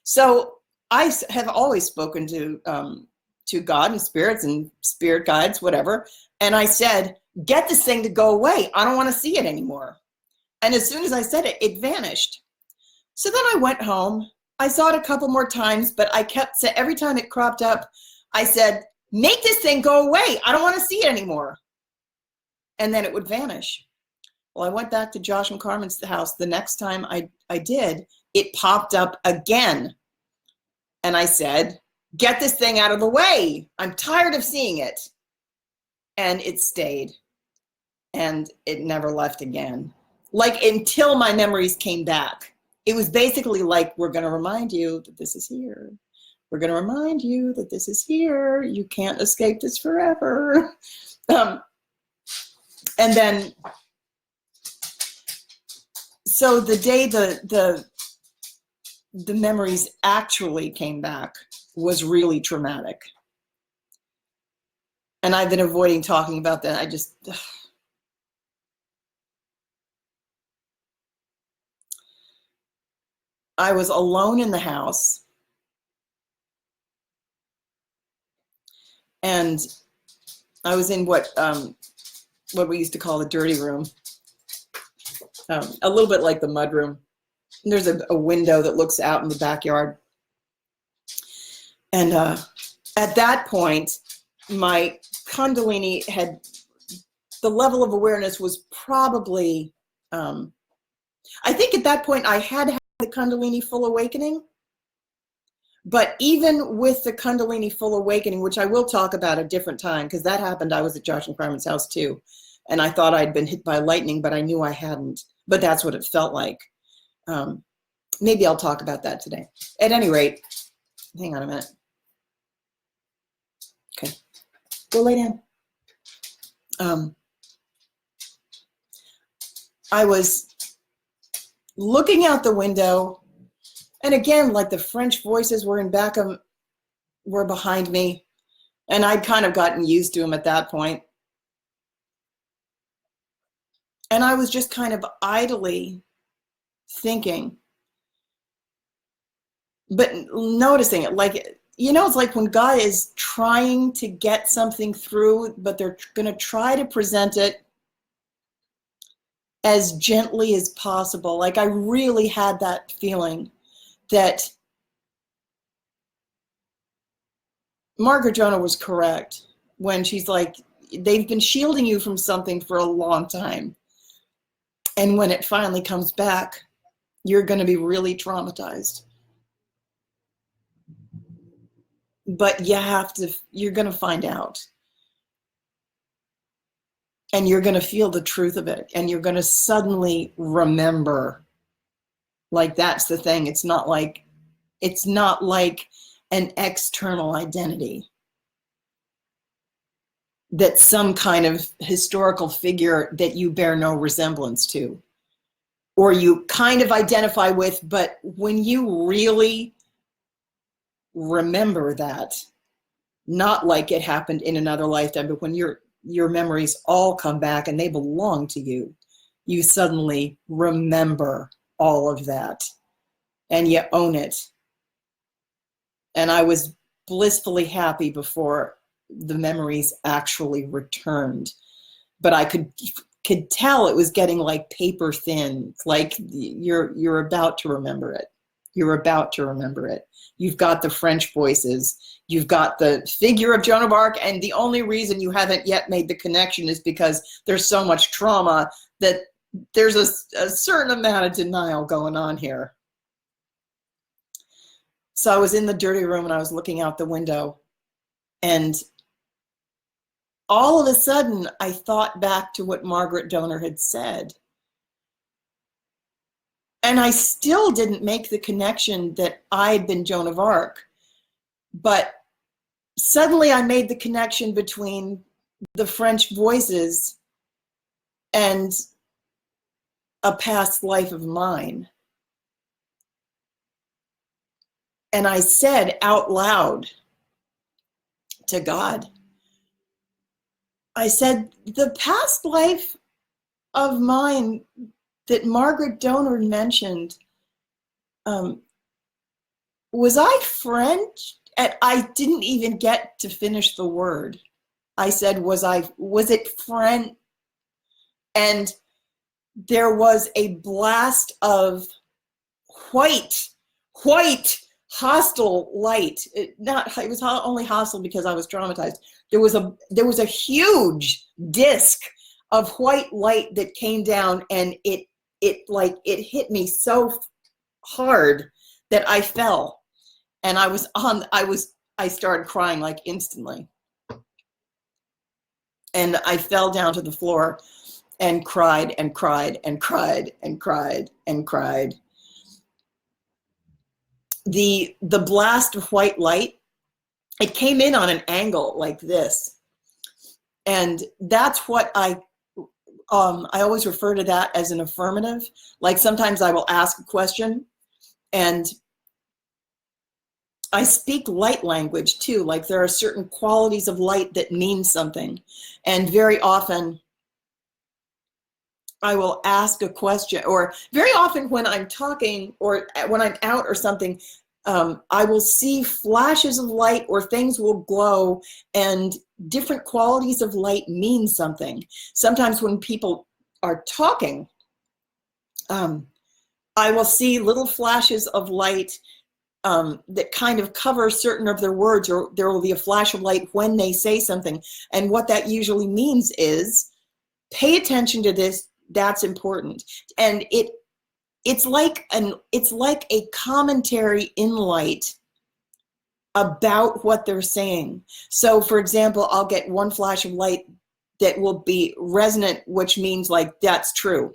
So I have always spoken to God and spirits and spirit guides, whatever. And I said, get this thing to go away. I don't want to see it anymore. And as soon as I said it, it vanished. So then I went home. I saw it a couple more times, but I kept saying, every time it cropped up, I said, make this thing go away. I don't want to see it anymore. And then it would vanish. Well, I went back to Josh and Carmen's house. The next time I did, it popped up again. And I said, get this thing out of the way. I'm tired of seeing it. And it stayed. And it never left again. Like until my memories came back. It was basically like, we're going to remind you that this is here. We're going to remind you that this is here. You can't escape this forever. And then, so the day the memories actually came back was really traumatic. And I've been avoiding talking about that. I was alone in the house. And I was in what we used to call the dirty room. A little bit like the mud room. There's a window that looks out in the backyard. And at that point, my Kundalini the level of awareness was probably, I think at that point I had the Kundalini full awakening. But even with the Kundalini full awakening, which I will talk about a different time, because that happened, I was at Josh and Carmen's house too. And I thought I'd been hit by lightning, but I knew I hadn't. But that's what it felt like. Maybe I'll talk about that today. At any rate, hang on a minute. Okay, go lay down. I was looking out the window, and again, like the French voices were behind me, and I'd kind of gotten used to them at that point. And I was just kind of idly thinking, but noticing it, like, you know, it's like when God is trying to get something through, but they're going to try to present it as gently as possible. Like I really had that feeling that Margaret Jonah was correct when she's like, they've been shielding you from something for a long time. And when it finally comes back, you're going to be really traumatized. But you're going to find out. And you're going to feel the truth of it. And you're going to suddenly remember. Like, that's the thing. It's not like an external identity that's some kind of historical figure that you bear no resemblance to, or you kind of identify with. But when you really remember that, not like it happened in another lifetime, but when your memories all come back and they belong to you, you suddenly remember all of that and you own it. And I was blissfully happy before the memories actually returned, but I could tell it was getting like paper thin. Like, you're about to remember it. You're about to remember it. You've got the French voices. You've got the figure of Joan of Arc. And the only reason you haven't yet made the connection is because there's so much trauma that there's a certain amount of denial going on here. So I was in the dirty room and I was looking out the window, and all of a sudden I thought back to what Margaret Donner had said. And I still didn't make the connection that I had been Joan of Arc, but suddenly I made the connection between the French voices and a past life of mine. And I said out loud to God, I said, the past life of mine that Margaret Donner mentioned, was I French? And I didn't even get to finish the word. I said, was it French? And there was a blast of white, hostile light. It was only hostile because I was traumatized. There was a huge disc of white light that came down, and it hit me so hard that I fell, and I started crying like instantly, and I fell down to the floor and cried and cried and cried and cried and cried. The blast of white light, it came in on an angle like this, and that's what I always refer to that as an affirmative. Like, sometimes I will ask a question, and I speak light language too. Like, there are certain qualities of light that mean something, and very often I will ask a question, or very often when I'm talking or when I'm out or something, I will see flashes of light or things will glow, and different qualities of light mean something. Sometimes when people are talking, I will see little flashes of light that kind of cover certain of their words, or there will be a flash of light when they say something. And what that usually means is, pay attention to this. That's important. And it's like a commentary in light about what they're saying. So, for example, I'll get one flash of light that will be resonant, which means like, that's true.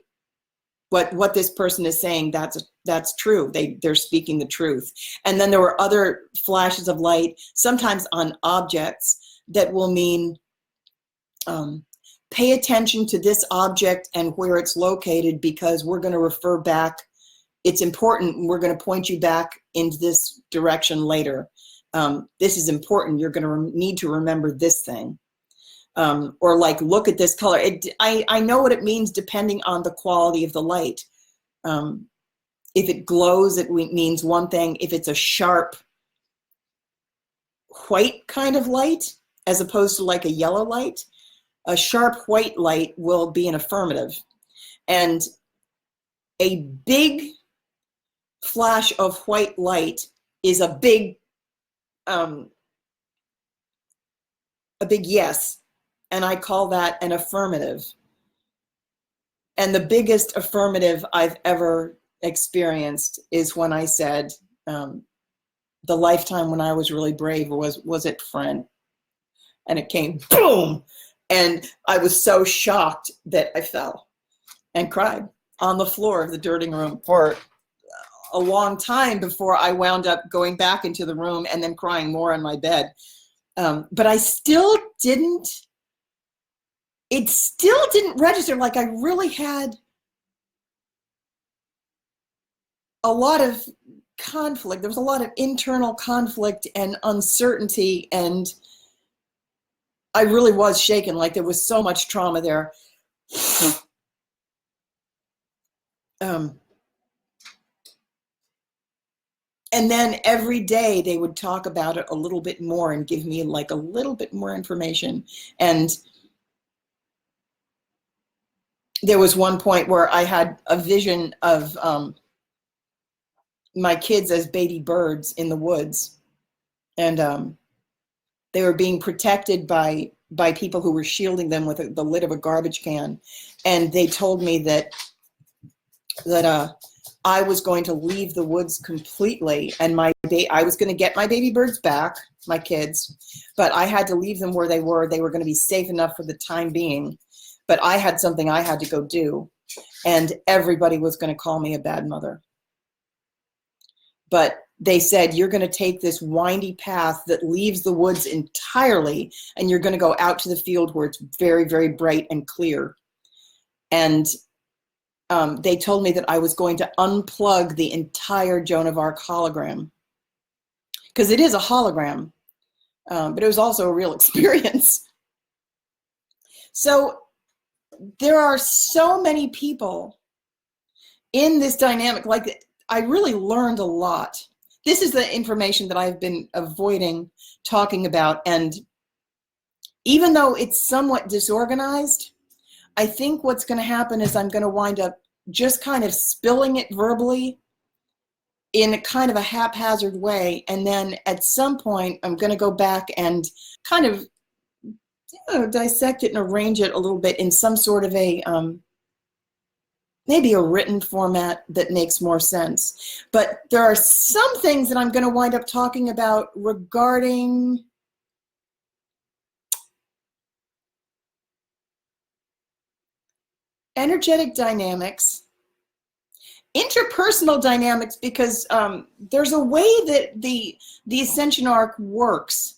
What this person is saying, that's true. They're speaking the truth. And then there were other flashes of light, sometimes on objects, that will mean pay attention to this object and where it's located, because we're going to refer back. It's important. We're going to point you back into this direction later. This is important. You're going to need to remember this thing. Or like, look at this color. I know what it means depending on the quality of the light. If it glows, it means one thing. If it's a sharp white kind of light, as opposed to like a yellow light, a sharp white light will be an affirmative. And a big flash of white light is a big yes. And I call that an affirmative. And the biggest affirmative I've ever experienced is when I said, the lifetime when I was really brave, was it friend? And it came boom. And I was so shocked that I fell and cried on the floor of the dirty room for a long time before I wound up going back into the room and then crying more on my bed. But I still didn't, it still didn't register. Like I really had a lot of conflict. There was a lot of internal conflict and uncertainty, and I really was shaken. Like there was so much trauma there. And then every day they would talk about it a little bit more and give me like a little bit more information. And there was one point where I had a vision of my kids as baby birds in the woods. And they were being protected by people who were shielding them with the lid of a garbage can. And they told me that I was going to leave the woods completely, and I was going to get my baby birds back, my kids, but I had to leave them where they were. They were going to be safe enough for the time being, but I had something I had to go do, and everybody was going to call me a bad mother. But they said, you're going to take this windy path that leaves the woods entirely, and you're going to go out to the field where it's very, very bright and clear. And they told me that I was going to unplug the entire Joan of Arc hologram, because it is a hologram, but it was also a real experience. So there are so many people in this dynamic. Like I really learned a lot. This is the information that I've been avoiding talking about. And even though it's somewhat disorganized, I think what's going to happen is I'm going to wind up just kind of spilling it verbally in a kind of a haphazard way. And then at some point, I'm going to go back and kind of dissect it and arrange it a little bit in some sort of a, maybe a written format that makes more sense. But there are some things that I'm going to wind up talking about regarding energetic dynamics, interpersonal dynamics, because there's a way that the Ascension Arc works,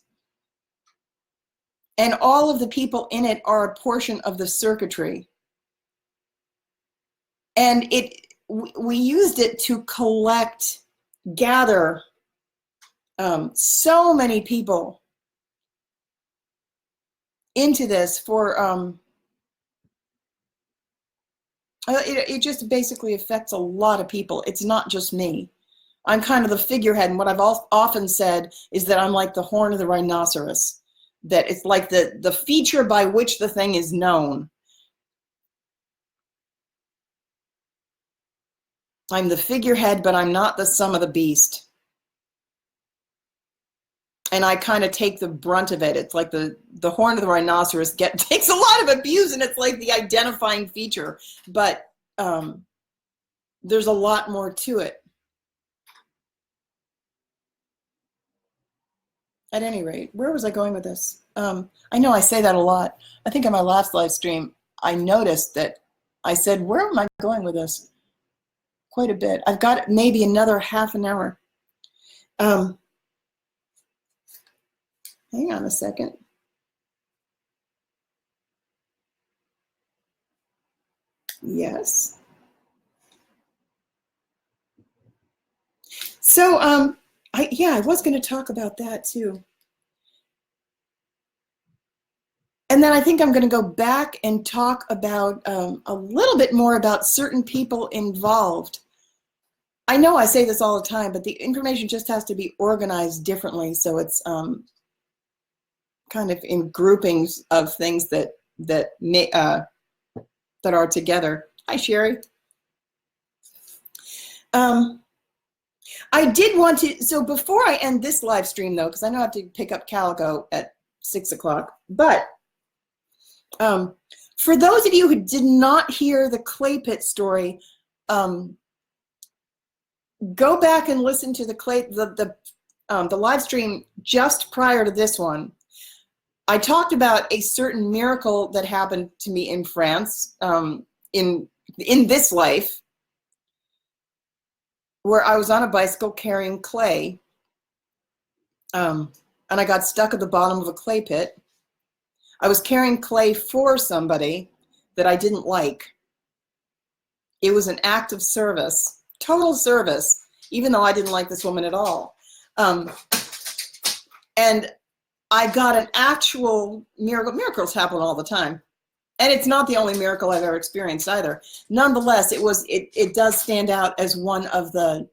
and all of the people in it are a portion of the circuitry. And we used it to gather so many people into this for it just basically affects a lot of people. It's not just me. I'm kind of the figurehead, and what I've often said is that I'm like the horn of the rhinoceros, that it's like the feature by which the thing is known. I'm the figurehead, but I'm not the sum of the beast. And I kind of take the brunt of it. It's like the horn of the rhinoceros takes a lot of abuse, and it's like the identifying feature. But there's a lot more to it. At any rate, where was I going with this? I know I say that a lot. I think on my last live stream, I noticed that I said, where am I going with this? Quite a bit. I've got maybe another half an hour. Hang on a second. Yes. So, I was going to talk about that too. And then I think I'm going to go back and talk about a little bit more about certain people involved. I know I say this all the time, but the information just has to be organized differently, so it's kind of in groupings of things that are together. Hi, Sherry. I did want to, so before I end this live stream though, because I know I have to pick up Calico at 6 o'clock, but for those of you who did not hear the clay pit story, go back and listen to the live stream just prior to this one. I talked about a certain miracle that happened to me in France, in this life, where I was on a bicycle carrying clay, and I got stuck at the bottom of a clay pit. I was carrying clay for somebody that I didn't like. It was an act of service, total service, even though I didn't like this woman at all. And I got an actual miracle. Miracles happen all the time. And it's not the only miracle I've ever experienced either. Nonetheless, it does stand out as one of the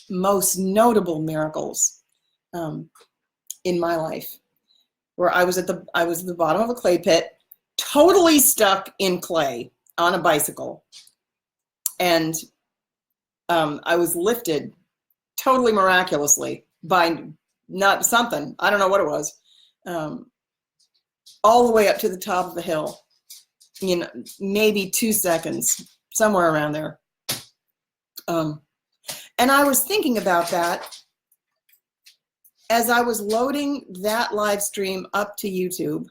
most notable miracles in my life, where I was at the bottom of a clay pit, totally stuck in clay on a bicycle, and I was lifted totally miraculously by not something, I don't know what it was, all the way up to the top of the hill. You know, maybe 2 seconds, somewhere around there. And I was thinking about that as I was loading that live stream up to YouTube.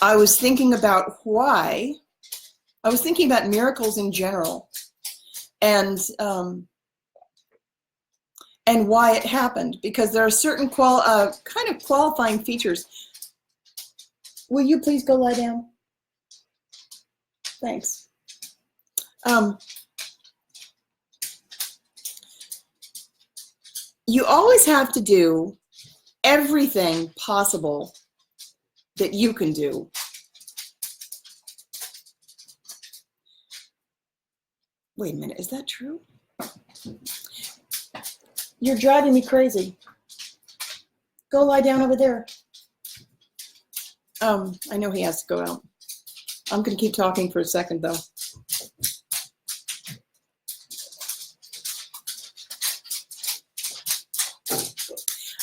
I was thinking about why. I was thinking about miracles in general, and why it happened, because there are certain kind of qualifying features. Will you please go lie down? Thanks. You always have to do everything possible that you can do. Wait a minute, is that true? You're driving me crazy. Go lie down over there. I know he has to go out. I'm going to keep talking for a second, though.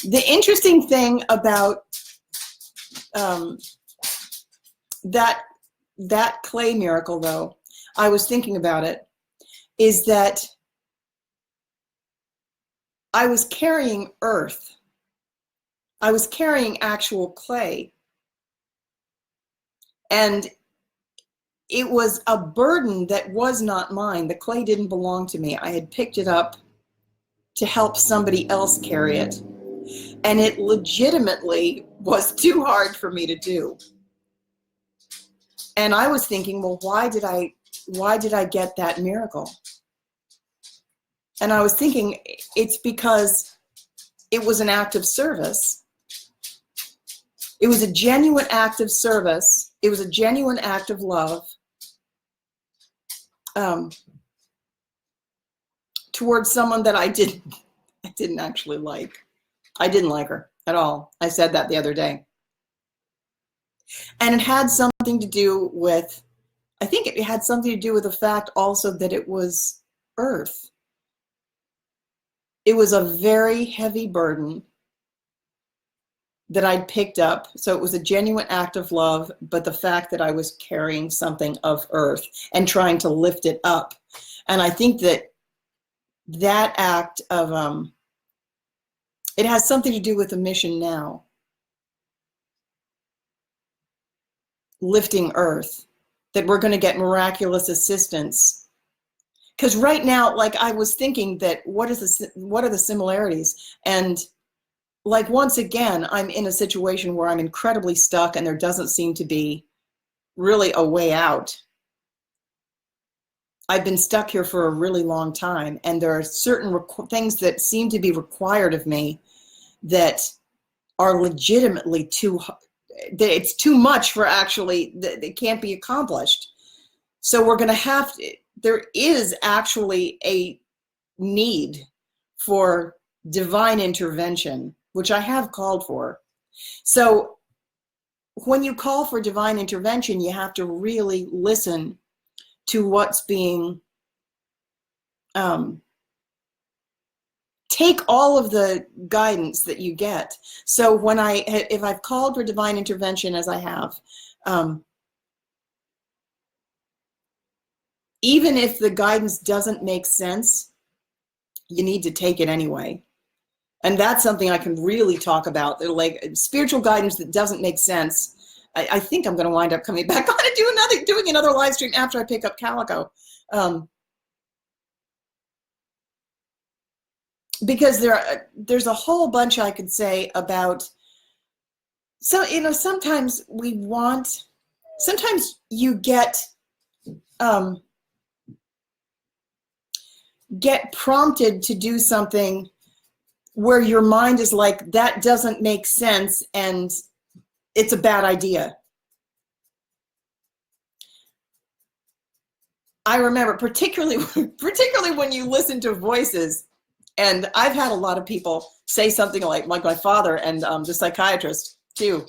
The interesting thing about that clay miracle, though, I was thinking about it, is that I was carrying earth. I was carrying actual clay. And it was a burden that was not mine. The clay didn't belong to me. I had picked it up to help somebody else carry it. And it legitimately was too hard for me to do. And I was thinking, well, why did I get that miracle? And I was thinking, it's because it was an act of service. It was a genuine act of service. It was a genuine act of love towards someone that I didn't actually like. I didn't like her at all. I said that the other day. And it had something to do with, I think it had something to do with the fact also that it was earth. It was a very heavy burden that I'd picked up. So it was a genuine act of love, but the fact that I was carrying something of earth and trying to lift it up. And I think that act of, it has something to do with the mission now. Lifting earth, that we're going to get miraculous assistance. Because right now, like, I was thinking that what are the similarities? And like, once again, I'm in a situation where I'm incredibly stuck and there doesn't seem to be really a way out. I've been stuck here for a really long time, and there are certain things that seem to be required of me that are legitimately it's too much for actually, it can't be accomplished. So we're going to have to, there is actually a need for divine intervention, which I have called for. So when you call for divine intervention, you have to really listen to what's being, take all of the guidance that you get. So if I've called for divine intervention, as I have, even if the guidance doesn't make sense, you need to take it anyway. And that's something I can really talk about. They're like spiritual guidance that doesn't make sense. I think I'm going to wind up coming back on and doing another live stream after I pick up Calico. Because there's a whole bunch I could say about, so, you know, sometimes you get prompted to do something where your mind is like, that doesn't make sense and it's a bad idea. I remember particularly when you listen to voices, and I've had a lot of people say something like my father and the psychiatrist too,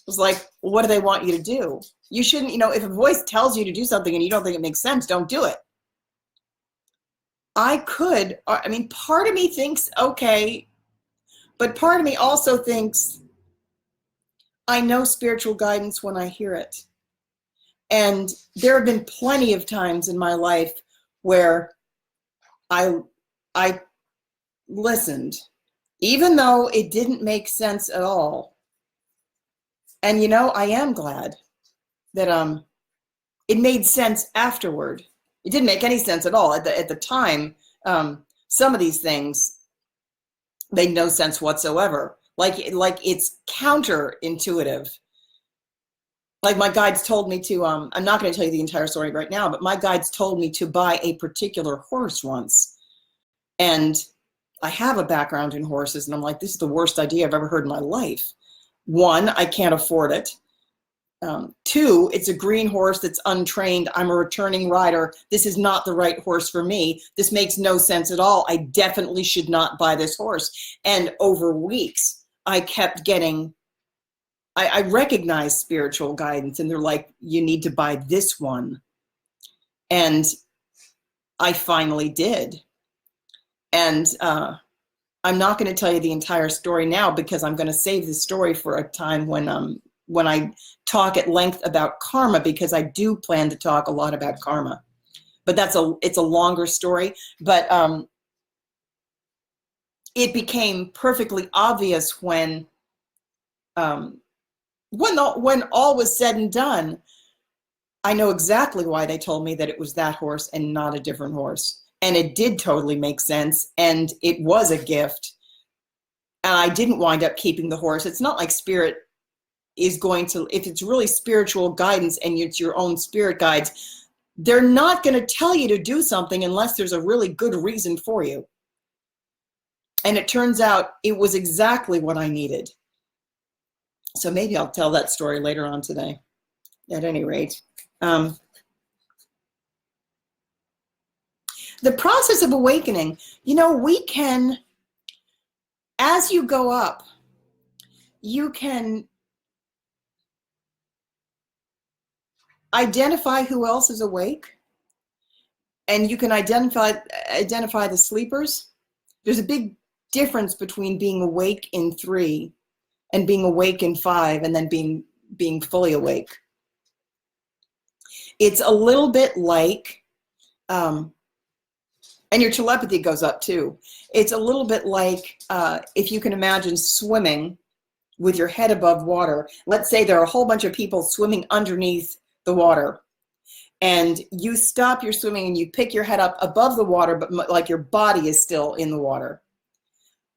was like, well, what do they want you to do? You shouldn't, you know, if a voice tells you to do something and you don't think it makes sense, don't do it. I mean, part of me thinks, okay, but part of me also thinks, I know spiritual guidance when I hear it. And there have been plenty of times in my life where I listened, even though it didn't make sense at all. And, you know, I am glad that it made sense afterward. It didn't make any sense at all. At the time, some of these things made no sense whatsoever. Like it's counterintuitive. Like my guides told me to, I'm not going to tell you the entire story right now, but my guides told me to buy a particular horse once. And I have a background in horses, and I'm like, this is the worst idea I've ever heard in my life. One, I can't afford it. Two, it's a green horse that's untrained. I'm a returning rider. This is not the right horse for me. This makes no sense at all. I definitely should not buy this horse. And over weeks, I kept getting, I recognized spiritual guidance, and they're like, you need to buy this one. And I finally did. And I'm not going to tell you the entire story now, because I'm going to save the story for a time when I talk at length about karma, because I do plan to talk a lot about karma. But it's a longer story. But it became perfectly obvious when all was said and done, I know exactly why they told me that it was that horse and not a different horse. And it did totally make sense. And it was a gift. And I didn't wind up keeping the horse. It's not like spirit is going to, if it's really spiritual guidance and it's your own spirit guides, they're not going to tell you to do something unless there's a really good reason for you. And it turns out it was exactly what I needed. So maybe I'll tell that story later on today. At any rate, the process of awakening, you know, we can, as you go up, you can identify who else is awake, and you can identify the sleepers. There's a big difference between being awake in 3 and being awake in 5 and then being fully awake. It's a little bit like, and your telepathy goes up too. It's a little bit like if you can imagine swimming with your head above water. Let's say there are a whole bunch of people swimming underneath the water, and you stop your swimming and you pick your head up above the water, but like your body is still in the water.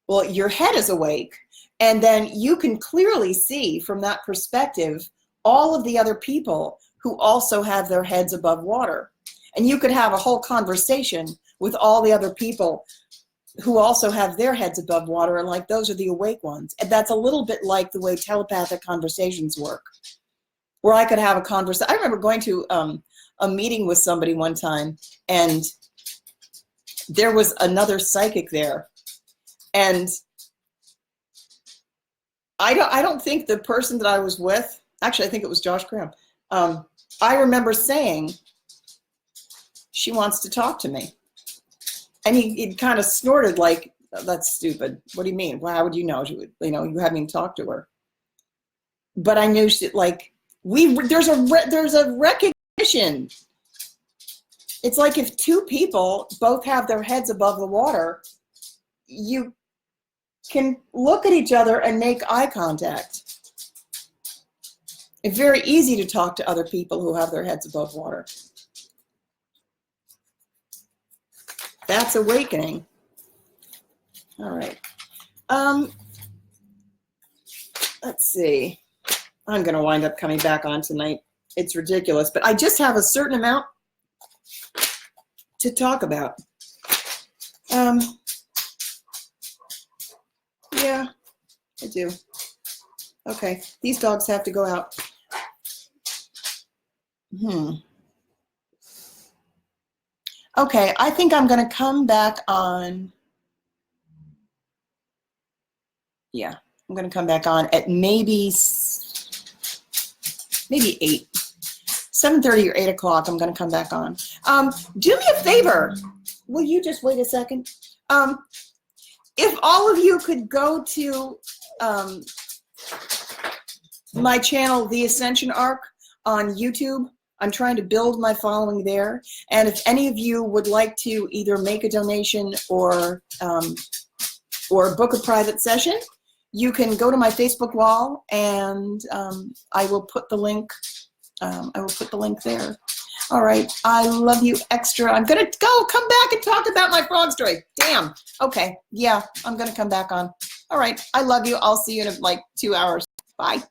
Well, your head is awake, and then you can clearly see from that perspective all of the other people who also have their heads above water. And you could have a whole conversation with all the other people who also have their heads above water, and like those are the awake ones. And that's a little bit like the way telepathic conversations work, where I could have a conversation. I remember going to a meeting with somebody one time, and there was another psychic there. And I don't think the person that I was with, actually I think it was Josh Graham, I remember saying, she wants to talk to me. And he kind of snorted like, oh, that's stupid. What do you mean? Well, how would you know? You haven't even talked to her. But I knew she, like, there's a recognition. It's like if 2 people both have their heads above the water, you can look at each other and make eye contact. It's very easy to talk to other people who have their heads above water. That's awakening. All right. Let's see. I'm going to wind up coming back on tonight. It's ridiculous, but I just have a certain amount to talk about. Yeah, I do. Okay, these dogs have to go out. Okay, I think I'm going to come back on. Yeah, I'm going to come back on at maybe 8. 7:30 or 8 o'clock, I'm going to come back on. Do me a favor. Will you just wait a second? If all of you could go to my channel, The Ascension Arc, on YouTube. I'm trying to build my following there. And if any of you would like to either make a donation or book a private session, you can go to my Facebook wall, and I will put the link. There. All right. I love you extra. I'm gonna come back and talk about my frog story. Damn. Okay. Yeah, I'm gonna come back on. All right. I love you. I'll see you in like 2 hours. Bye.